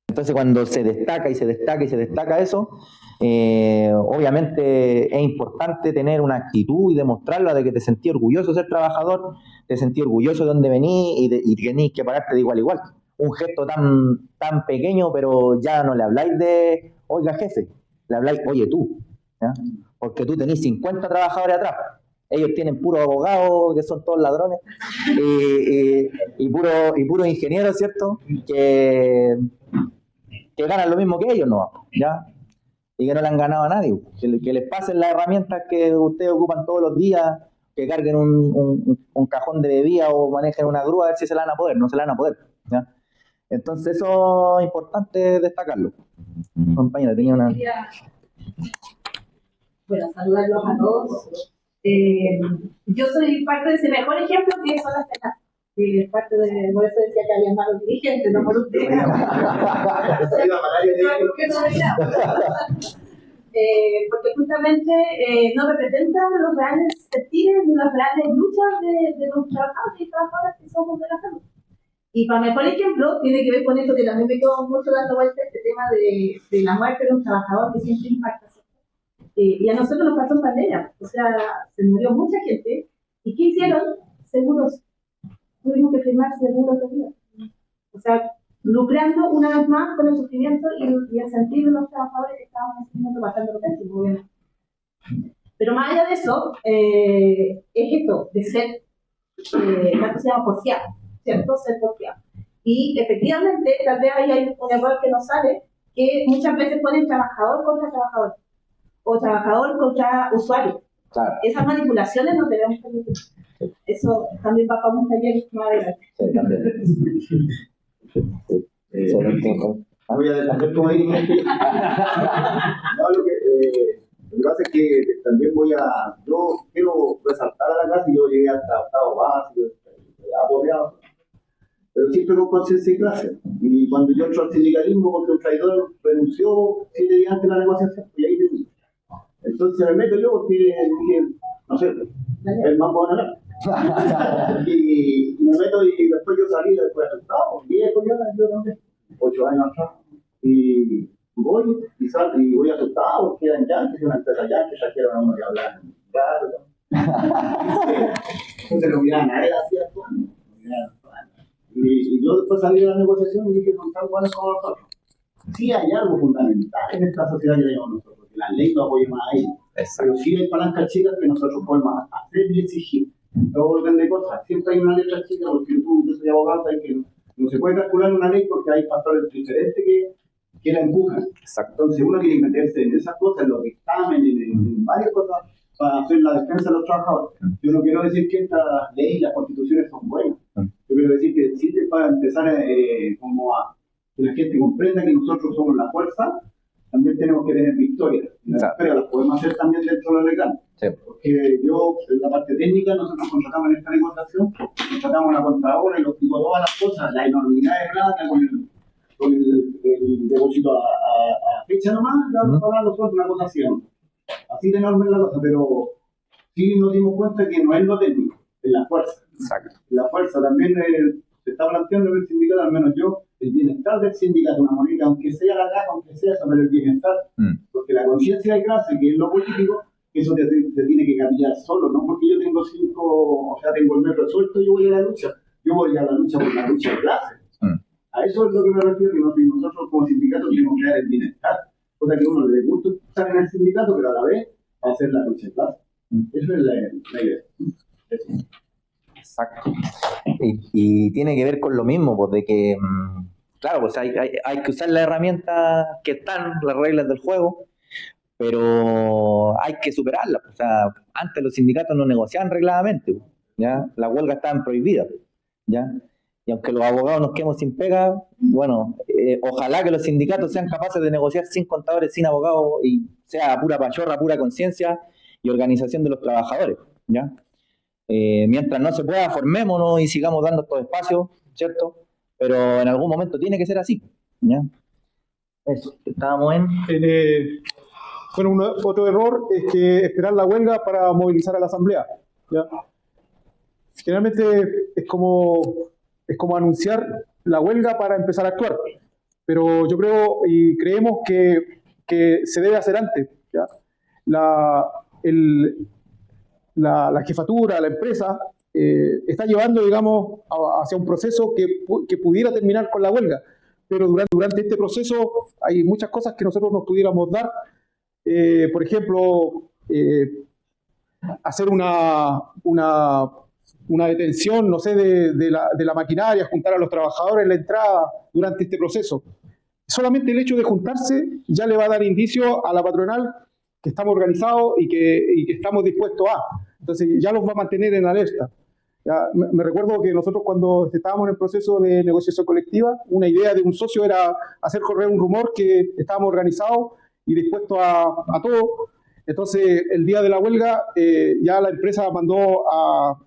Entonces cuando se destaca y se destaca y se destaca eso, obviamente es importante tener una actitud y demostrarla de que te sentí orgulloso de ser trabajador, te sentí orgulloso de donde venís y tenés que pararte de igual a igual. Un gesto tan pequeño, pero ya no le habláis de, oiga jefe, le habláis, oye tú, ¿ya? Porque tú tenés 50 trabajadores atrás. Ellos tienen puros abogados, que son todos ladrones, y puros ingenieros, ¿cierto? Que ganan lo mismo que ellos, ¿no? ¿Ya? Y que no le han ganado a nadie. Que les pasen las herramientas que ustedes ocupan todos los días, que carguen un cajón de bebida o manejen una grúa, a ver si se la van a poder. No se la van a poder, ¿ya? Entonces eso es importante destacarlo. Compañera, tenía una... Bueno, saludarlos a todos. Yo soy parte de ese mejor ejemplo que son las cenas. Parte de, por eso decía que había malos dirigentes, no por usted. Porque justamente no representan los reales sentires ni las reales luchas de los trabajadores y trabajadoras que somos de la salud. Y para mejor ejemplo, tiene que ver con esto que también me quedo mucho dando vuelta, este tema de la muerte de un trabajador que siempre impacta. Y a nosotros nos pasó en pandemia, o sea, se murió mucha gente. ¿Y qué hicieron? Seguros. Tuvimos que firmar seguros de vida. O sea, lucrando una vez más con el sufrimiento y el sentir de los trabajadores que estaban en ese momento pasando lo pésimo, obviamente. Pero más allá de eso, es esto de ser, ¿cuánto se llama? Porfiado, ¿cierto? Ser porfiado. Y efectivamente, tal vez ahí hay un error que nos sale, que muchas veces ponen trabajador contra trabajador, o trabajador contra usuario. Claro. Esas manipulaciones no debemos permitir. Eso también va para un taller más adelante. Sí, también. Voy a defender como dirigente. No, lo que pasa es que también yo quiero resaltar a la clase, yo llegué hasta octavo básico, apoyado, pero siempre con conciencia y clase. Y cuando yo entro al sindicalismo, porque un traidor renunció 7 días antes de la negociación, y ahí terminé. Entonces me meto yo porque dije, no sé, el más bueno ganar. Y me meto y después yo salí después asustado, viejo ya, yo también, 8 años atrás. Y voy y voy asustado porque eran yankees, una empresa yankees, ya quiero uno que hablar claro. Entonces lo miran a él así actuando. Y yo después salí de la negociación y dije, son tan buenos como nosotros. Sí hay algo fundamental en esta sociedad que tenemos nosotros, que la ley no apoya más a ellos. Pero sí hay palancas chicas que nosotros podemos hacer y exigir. Todo orden de cosas. Siempre hay una letra chica, porque tú, que soy abogado, sabes que no se puede calcular una ley porque hay factores diferentes que la empujan. Exacto. Entonces uno tiene que meterse en esas cosas, en los dictámenes, en varias cosas, para hacer la defensa de los trabajadores. Yo no quiero decir que estas leyes, las constituciones son buenas. Yo quiero decir que sirve para empezar como a que la gente comprenda que nosotros somos la fuerza también tenemos que tener victorias. Las victorias las podemos hacer también dentro de lo legal. Sí. Porque yo, en la parte técnica, nosotros contratamos en esta negociación, contratamos a la contadora y nos explicó todas las cosas, la enormidad de plata con el depósito a fecha nomás, ya vamos a pagar nosotros una cosa así, ¿no? Así de enorme es la cosa, pero sí nos dimos cuenta que no es lo técnico, es la fuerza. Exacto. La fuerza también se está planteando en el sindicato, al menos yo, el bienestar del sindicato, una moneda, aunque sea la caja, aunque sea eso, pero el bienestar, porque la conciencia de clase, que es lo político, eso se tiene que capillar solo, no porque yo tengo tengo el metro suelto, yo voy a la lucha, yo voy a la lucha por la lucha de clase. A eso es lo que me refiero, que nosotros como sindicato tenemos que crear el bienestar, cosa que a uno le gusta estar en el sindicato, pero a la vez hacer la lucha de clase. Eso es la idea. Exacto. Y tiene que ver con lo mismo, pues de que, claro, pues hay que usar las herramientas que están, las reglas del juego, pero hay que superarlas. O sea, antes los sindicatos no negociaban regladamente, ¿ya? Las huelgas estaban prohibidas, ¿ya? Y aunque los abogados nos quedemos sin pega, bueno, ojalá que los sindicatos sean capaces de negociar sin contadores, sin abogados, y sea pura pachorra, pura conciencia y organización de los trabajadores, ¿ya? Mientras no se pueda, formémonos y sigamos dando estos espacios, ¿cierto? Pero en algún momento tiene que ser así, ¿ya? Eso, estábamos Bueno, otro error es que esperar la huelga para movilizar a la asamblea, ¿ya? Generalmente es como anunciar la huelga para empezar a actuar, pero yo creo y creemos que se debe hacer antes, ¿ya? La jefatura, la empresa, está llevando, digamos, hacia un proceso que pudiera terminar con la huelga, pero durante este proceso hay muchas cosas que nosotros nos pudiéramos dar, por ejemplo, hacer una detención, no sé, de la maquinaria, juntar a los trabajadores en la entrada durante este proceso. Solamente el hecho de juntarse ya le va a dar indicio a la patronal que estamos organizados y que estamos dispuestos a. Entonces ya los va a mantener en alerta. Ya, me recuerdo que nosotros cuando estábamos en el proceso de negociación colectiva, una idea de un socio era hacer correr un rumor que estábamos organizados y dispuestos a todo. Entonces el día de la huelga ya la empresa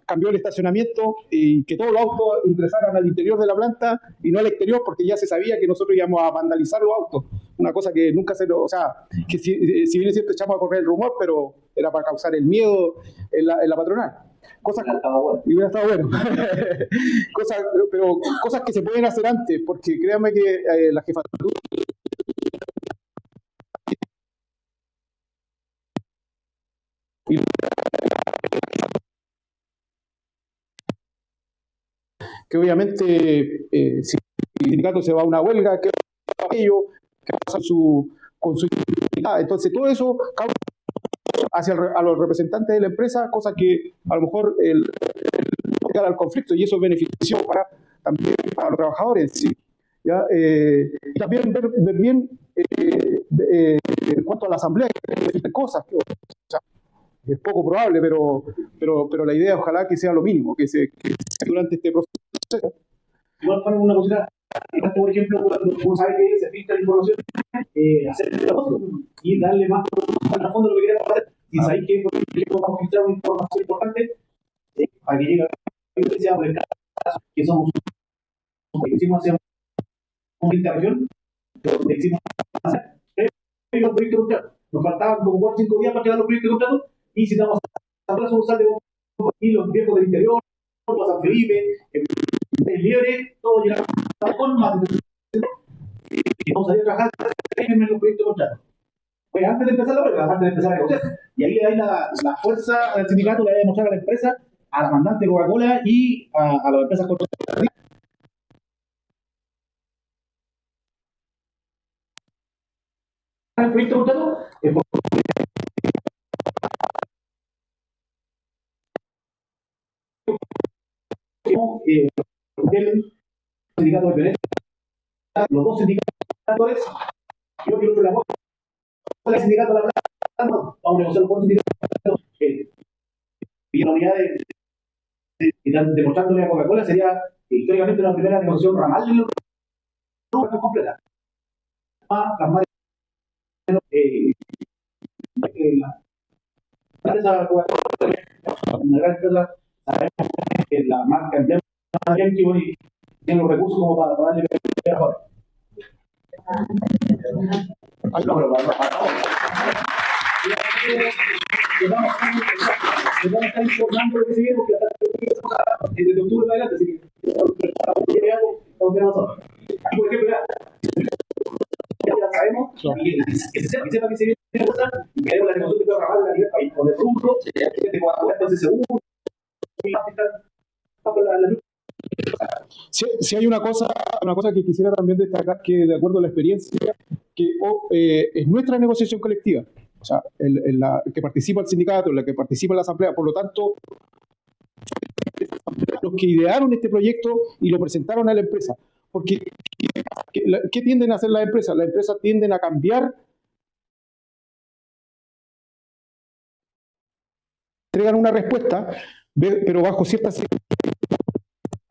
cambió el estacionamiento y que todos los autos ingresaran al interior de la planta y no al exterior, porque ya se sabía que nosotros íbamos a vandalizar los autos. Una cosa que nunca o sea, que si bien es cierto echamos a correr el rumor, pero era para causar el miedo en la patronal. Hubiera estado bueno. Cosas que se pueden hacer antes, porque créanme que la jefatura que obviamente si el sindicato se va a una huelga, que aquello, que pasa con su identidad. Entonces todo eso causa a los representantes de la empresa, cosa que a lo mejor llegar al conflicto, y eso es beneficio también para los trabajadores en sí. ¿Ya? Y también ver bien en cuanto a la asamblea, que cosas que, o sea, es poco probable, pero la idea ojalá que sea lo mínimo, que durante este proceso. Igual ponen una cosita, por ejemplo, cuando uno sabe que se filtra la información, hacer el propósito y darle más al fondo de lo que queremos hacer. Si sabéis que, por ejemplo, vamos a filtrar una información importante, para que llegue a la iglesia, por el caso que somos hicimos hacer una interregión, hicimos hacer los proyectos de contrato. Nos faltaban como 4 o 5 días para llegar a los proyectos de contrato y necesitamos a la sucursal de y los viejos del interior, San Felipe, el Liebre, todo llegaba con más y vamos a ir a trabajar en los proyectos de contrato. Pues antes de empezar la huelga, antes de empezar a negociar. Y ahí le dais la fuerza al sindicato, le dais a demostrar a la empresa, a la mandante Coca-Cola y a las empresas contratadas. El proyecto de contrato es el sindicato de violencia, los dos sindicatos, yo quiero que la el sindicato de la plata, no, vamos a negociar con el sindicato, y la unidad demostrándole a Coca-Cola sería históricamente la primera negociación ramal de la completa. Las más una gran empresa, sabemos que la marca emblema y tiene los recursos como para darle mejor. Nos van a estar informando lo que sigue porque desde octubre para adelante, así que estamos bien nosotros. Por ejemplo, ya sabemos que sepa que se viene a pasar y queremos la negociación de trabajar a nivel país con el rubro, gente pueda jugar entonces seguro. Si hay una cosa que quisiera también destacar, que de acuerdo a la experiencia, que es nuestra negociación colectiva, o sea, el que participa el sindicato, la que participa la asamblea, por lo tanto, los que idearon este proyecto y lo presentaron a la empresa, porque ¿qué tienden a hacer las empresas? Las empresas tienden a cambiar, entregan una respuesta, pero bajo ciertas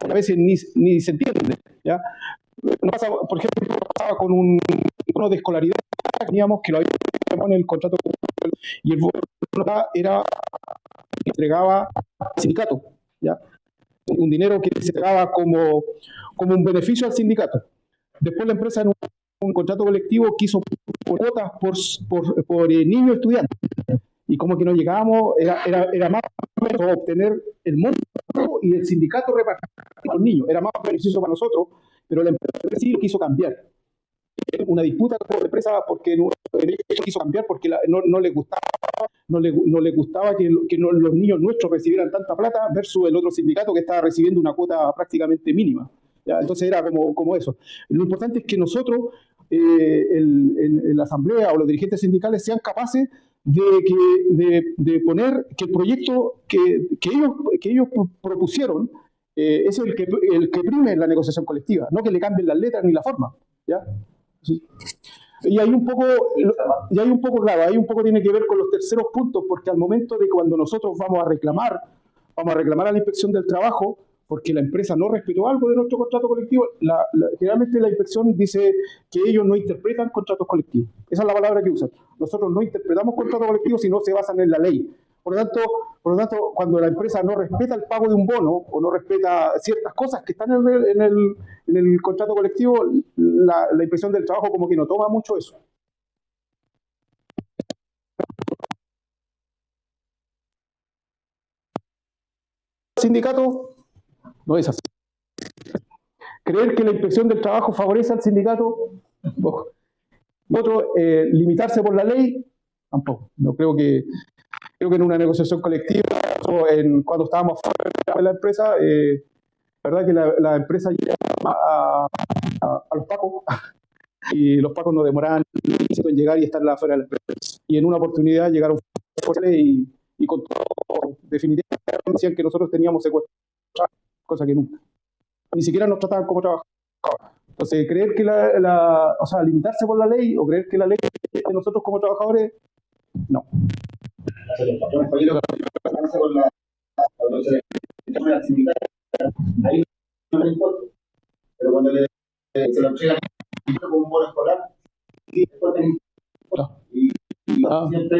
a veces ni se entiende, ¿ya? No pasa, por ejemplo, pasaba con un bono de escolaridad que teníamos, que lo habíamos en el contrato, y el bono era que entregaba al sindicato, ¿ya? Un dinero que se entregaba como un beneficio al sindicato. Después la empresa en un contrato colectivo quiso cuotas por niño estudiante, y como que no llegábamos, era más obtener el monto y el sindicato repartir a los niños, era más beneficioso para nosotros, pero la empresa sí lo quiso cambiar. Una disputa con la empresa porque no quiso cambiar porque no le gustaba que los niños nuestros recibieran tanta plata versus el otro sindicato que estaba recibiendo una cuota prácticamente mínima, ¿ya? Entonces era como eso. Lo importante es que nosotros en la asamblea o los dirigentes sindicales sean capaces de poner que el proyecto que ellos propusieron es el que prime en la negociación colectiva, no que le cambien las letras ni la forma, ¿ya? Sí. Y hay un poco, claro, hay un poco tiene que ver con los terceros puntos, porque al momento de cuando nosotros vamos a reclamar a la Inspección del Trabajo, porque la empresa no respetó algo de nuestro contrato colectivo, generalmente la inspección dice que ellos no interpretan contratos colectivos. Esa es la palabra que usan. Nosotros no interpretamos contratos colectivos si no se basan en la ley. Por lo tanto, cuando la empresa no respeta el pago de un bono o no respeta ciertas cosas que están en el contrato colectivo, la Inspección del Trabajo como que no toma mucho eso. El sindicato no es así. Creer que la Inspección del Trabajo favorece al sindicato, otro, limitarse por la ley, tampoco. No creo que en una negociación colectiva, cuando estábamos fuera de la empresa, la verdad que la empresa llega a los pacos, y los pacos no demoraban en llegar y estar fuera de la empresa. Y en una oportunidad llegaron y con todo, definitivamente decían que nosotros teníamos secuestrados, cosa que nunca. Ni siquiera nos trataban como trabajadores. Entonces, creer que o sea, limitarse por la ley o creer que la ley de nosotros como trabajadores, no. Ahí no me importa, pero cuando se lo entregan como un bono escolar, sí, después tenés y siempre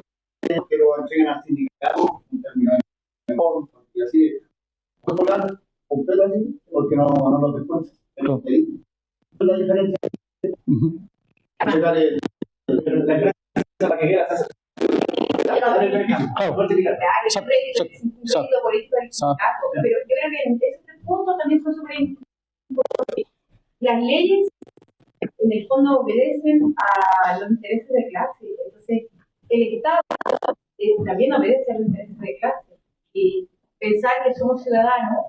que lo entreguen al sindicato, y así, escolar completo así, porque no lo descuentan. Es la diferencia. La empresa para que quieras hacer. Pero yo creo que esos puntos también son súper importantes. Las leyes, en el fondo, obedecen a los intereses de clase. Entonces, el Estado también obedece a los intereses de clase. Y pensar que somos ciudadanos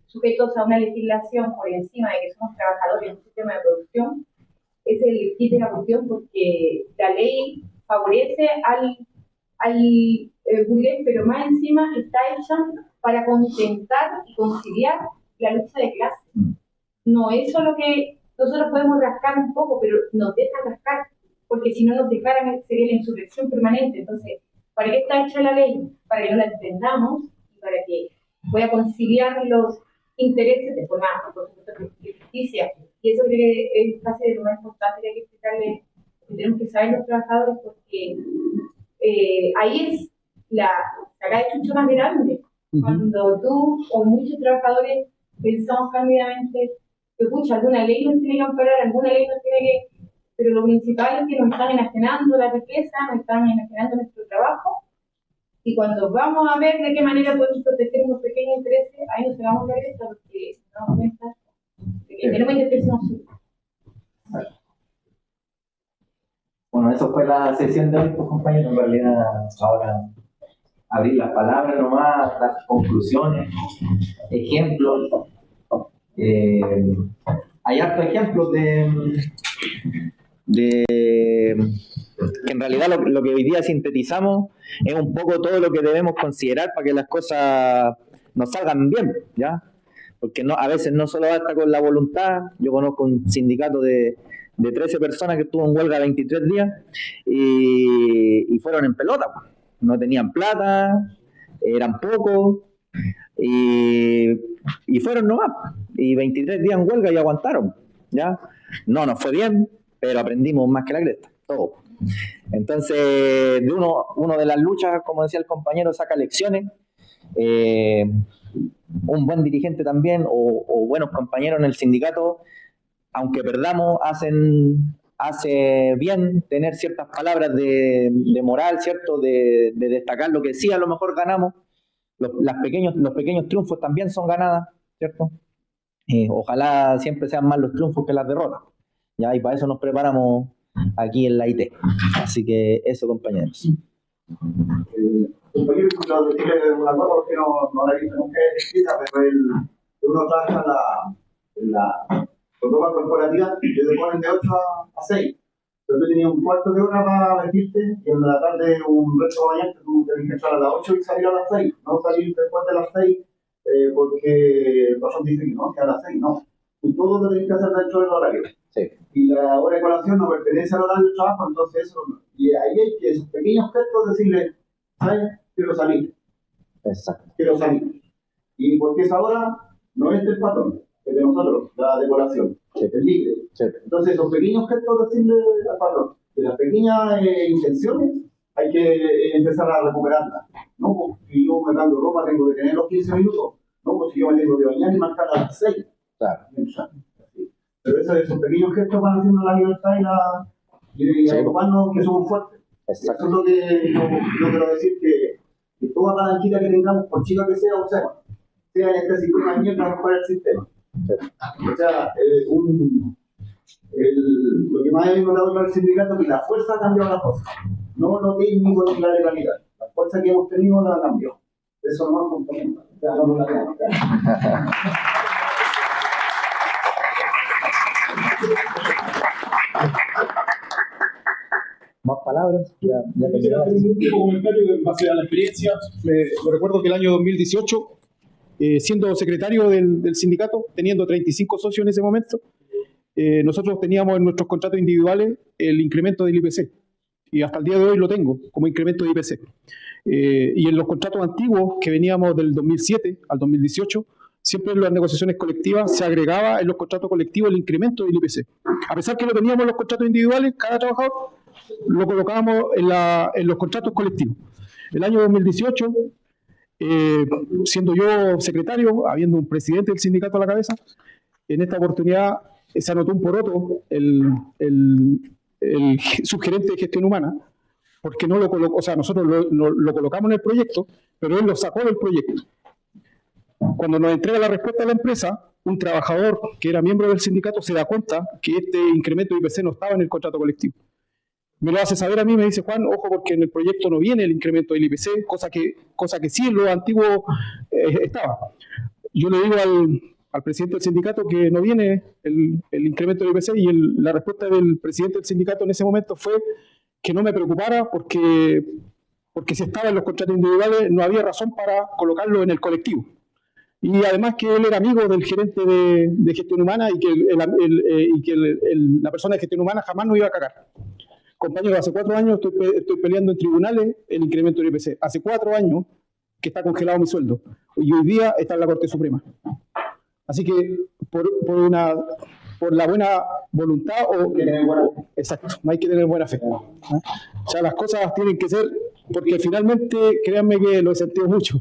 sujetos a una legislación por encima de que somos trabajadores en un sistema de producción es el kit de la cuestión, porque la ley favorece al burgués, pero más encima está hecha para contentar y conciliar la lucha de clases. No es solo que nosotros podemos rascar un poco, pero nos dejan rascar, porque si no nos dejaran sería la insurrección permanente. Entonces, ¿para qué está hecha la ley? Para que no la entendamos y para que pueda conciliar los intereses de forma, por supuesto, de justicia. Y eso creo que es casi de lo más importante que hay que explicarle que tenemos que saber los trabajadores, porque ahí es la saca de chucho más grande. Cuando tú o muchos trabajadores pensamos cándidamente que pucha, alguna ley nos tiene que amparar, alguna ley nos tiene que... Pero lo principal es que nos están enajenando la riqueza, nos están enajenando nuestro trabajo, y cuando vamos a ver de qué manera podemos proteger unos pequeños intereses, ahí nos vamos a ver esto, porque nos damos cuenta de que tenemos intereses nosotros. Bueno, eso fue la sesión de hoy, pues, compañeros. En realidad, ahora abrir las palabras nomás, dar conclusiones, ejemplos. Hay hartos ejemplos de que en realidad lo que hoy día sintetizamos es un poco todo lo que debemos considerar para que las cosas nos salgan bien, ¿ya? Porque a veces no solo basta con la voluntad. Yo conozco un sindicato de 13 personas que estuvo en huelga 23 días y fueron en pelota. No tenían plata, eran pocos y fueron nomás. Y 23 días en huelga y aguantaron, ¿ya? No nos fue bien, pero aprendimos más que la cresta, todo. Entonces, de uno de las luchas, como decía el compañero, saca lecciones. Un buen dirigente también, o buenos compañeros en el sindicato, aunque perdamos, hace bien tener ciertas palabras de moral, ¿cierto? De destacar lo que sí a lo mejor ganamos. Los pequeños triunfos también son ganadas, ¿cierto? Ojalá siempre sean más los triunfos que las derrotas, ¿ya? Y para eso nos preparamos aquí en la IT. Así que eso, compañeros. Compañero, quiero decirle una cosa porque no la he visto nunca escrita, pero uno trabaja en la protocolo corporativa y te ponen de 8 a 6. Pero tú tenías un cuarto de hora para vestirte y en la tarde un resto de bañarte, tú tenías que entrar a las 8 y salir a las 6. No salir después de las 6 porque el patrón dice que no, que a las 6 no. Tú todo lo tenés que hacer dentro del horario. Sí. Y la hora de colación no pertenece al horario de trabajo, entonces eso no. Y ahí hay que esos pequeños gestos decirle, ¿sabes? Quiero salir. Exacto. Quiero salir. Y porque esa hora no es del patrón, es de nosotros, la decoración, es libre. Sí. Entonces, esos pequeños gestos decirle al patrón, de las pequeñas intenciones hay que empezar a recuperarlas. No, pues si yo me cambio ropa tengo que tener los 15 minutos. No, pues si yo me tengo que bañar y marcar a las 6. Claro. Pero esos pequeños gestos van haciendo la libertad y ocuparnos que somos fuertes. Exacto. Eso es lo que yo quiero decir, que toda palanquita que tengamos, por chica que sea, o sea en este sistema de mierda, mejor el sistema. O sea, lo que más he notado en el sindicato es que la fuerza ha cambiado las cosas, no lo técnico ni la legalidad. La fuerza que hemos tenido la ha cambiado. Eso no es componente. O sea, no la tenemos. Más palabras. Ya quisiera hacer un último comentario en base a la experiencia. Me recuerdo que el año 2018, siendo secretario del sindicato, teniendo 35 socios en ese momento, nosotros teníamos en nuestros contratos individuales el incremento del IPC. Y hasta el día de hoy lo tengo como incremento de IPC. Y en los contratos antiguos que veníamos del 2007 al 2018, siempre en las negociaciones colectivas se agregaba en los contratos colectivos el incremento del IPC. A pesar que lo teníamos en los contratos individuales, cada trabajador lo colocábamos en los contratos colectivos. El año 2018, siendo yo secretario, habiendo un presidente del sindicato a la cabeza, en esta oportunidad se anotó un poroto el subgerente de gestión humana, porque no lo colocó, o sea, nosotros lo colocamos en el proyecto, pero él lo sacó del proyecto. Cuando nos entrega la respuesta a la empresa, un trabajador que era miembro del sindicato se da cuenta que este incremento de IPC no estaba en el contrato colectivo. Me lo hace saber a mí, me dice, Juan, ojo porque en el proyecto no viene el incremento del IPC, cosa que sí en lo antiguo estaba. Yo le digo al presidente del sindicato que no viene el incremento del IPC y la respuesta del presidente del sindicato en ese momento fue que no me preocupara porque si estaba en los contratos individuales no había razón para colocarlo en el colectivo. Y además que él era amigo del gerente de gestión humana y que la persona de gestión humana jamás nos iba a cagar. Compañero, hace 4 años estoy peleando en tribunales el incremento del IPC. Hace 4 años que está congelado mi sueldo. Y hoy día está en la Corte Suprema. Así que por la buena voluntad Exacto, no hay que tener buena fe. O sea, las cosas tienen que ser, porque finalmente, créanme que lo he sentido mucho.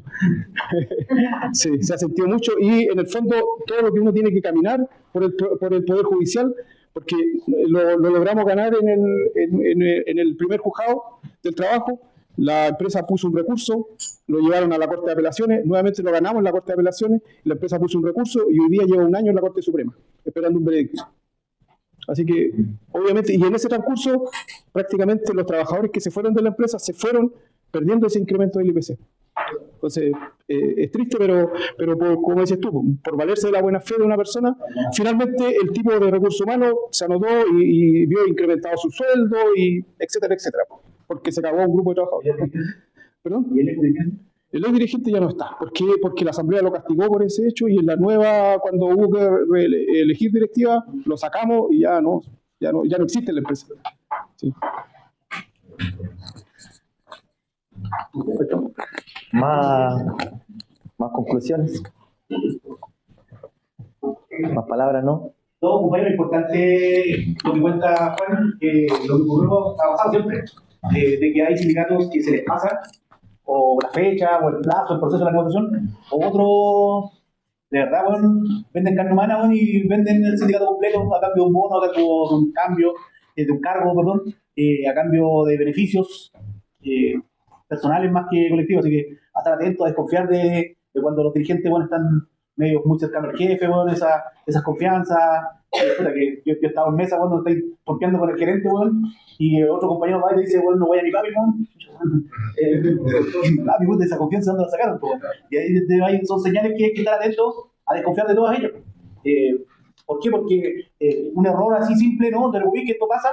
Sí, se ha sentido mucho y en el fondo todo lo que uno tiene que caminar por el Poder Judicial, porque lo logramos ganar en el primer juzgado del trabajo. La empresa puso un recurso, lo llevaron a la Corte de Apelaciones, nuevamente lo ganamos en la Corte de Apelaciones, la empresa puso un recurso y hoy día lleva 1 año en la Corte Suprema, esperando un veredicto. Así que, obviamente, y en ese transcurso, prácticamente los trabajadores que se fueron de la empresa se fueron perdiendo ese incremento del IPC. Entonces, es triste, pero como dices tú, por valerse de la buena fe de una persona, finalmente el tipo de recursos humanos se anotó y vio incrementado su sueldo, y etcétera, etcétera, porque se acabó un grupo de trabajadores. ¿Perdón? ¿Y el ex dirigente? El ex dirigente ya no está. ¿Por qué? Porque la Asamblea lo castigó por ese hecho y en la nueva, cuando hubo que elegir directiva, lo sacamos y ya no existe la empresa. Sí. Más conclusiones. Más palabras, ¿no? Todo, compañero, importante lo que cuenta Juan, lo que ocurrió ha pasado siempre, de que hay sindicatos que se les pasa, o la fecha, o el plazo, el proceso de la negociación, o otros, de verdad, bueno, venden carne humana, bueno, y venden el sindicato completo a cambio de un bono, a cambio de un cambio, de un cargo, perdón, a cambio de beneficios personales más que colectivos. Así que a estar atento, a desconfiar de cuando los dirigentes, bueno, están medio muy cercanos al jefe, bueno, esas confianzas. Que yo he estado en mesa cuando estáis confiando con el gerente, bueno, y otro compañero va y te dice, bueno, no voy a mi papi, bueno. Papi, bueno, de esa confianza, ¿dónde la sacaron? Bueno. Y ahí son señales que hay que estar atentos a desconfiar de todas ellas. ¿Por qué? Porque un error así simple, ¿no? Te lo que esto pasa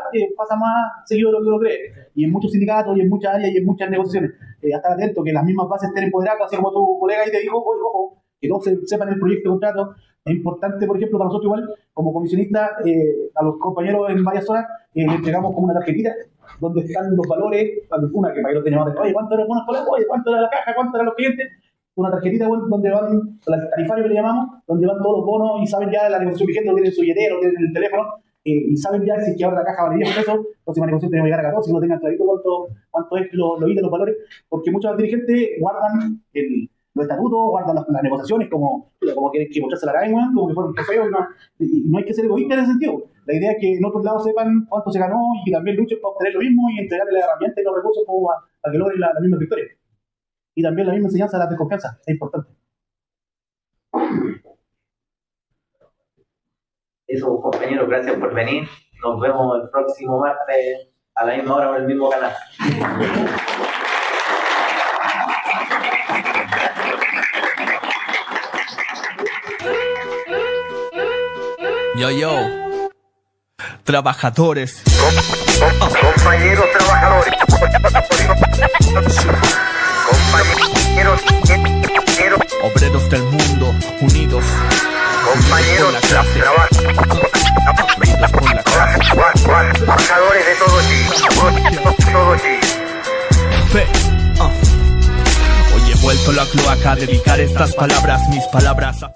más seguido de lo que uno cree. Y en muchos sindicatos, y en muchas áreas, y en muchas negociaciones. A estar atento, que las mismas bases estén empoderadas, así como tu colega ahí te dijo, oye, ojo, que todos sepan el proyecto de contrato. Es importante, por ejemplo, para nosotros igual, como comisionistas, a los compañeros en varias zonas, le entregamos como una tarjetita donde están los valores, una que para que lo tenemos, oye, ¿cuánto era el bono escolar? Oye, ¿cuánto era la caja? ¿Cuánto eran los clientes? Una tarjetita, bueno, donde van, el tarifario que le llamamos, donde van todos los bonos y saben ya la negociación vigente, lo tienen en su billetera, lo tienen en el teléfono, y saben ya si es que ahora la caja vale 10 pesos, próxima negociación tenemos que llegar a 14, que lo tengan clarito cuánto es los ítems, los valores, porque muchos dirigentes guardan los estatutos, guardan las negociaciones como quieren que mostrarse la cara, como que fueron feos, y no hay que ser egoísta en ese sentido. La idea es que en otros lados sepan cuánto se ganó y que también luchen para obtener lo mismo y entregarle la herramienta y los recursos como para que logren la misma victoria. Y también la misma enseñanza de la desconfianza, es importante. Eso, compañeros, gracias por venir. Nos vemos el próximo martes a la misma hora por el mismo canal. Yo, trabajadores. Compañeros trabajadores. Compañeros. Obreros del mundo, unidos. Compañeros trabajadores de todo Chile. Hoy he vuelto a la cloaca a dedicar estas palabras, mis palabras a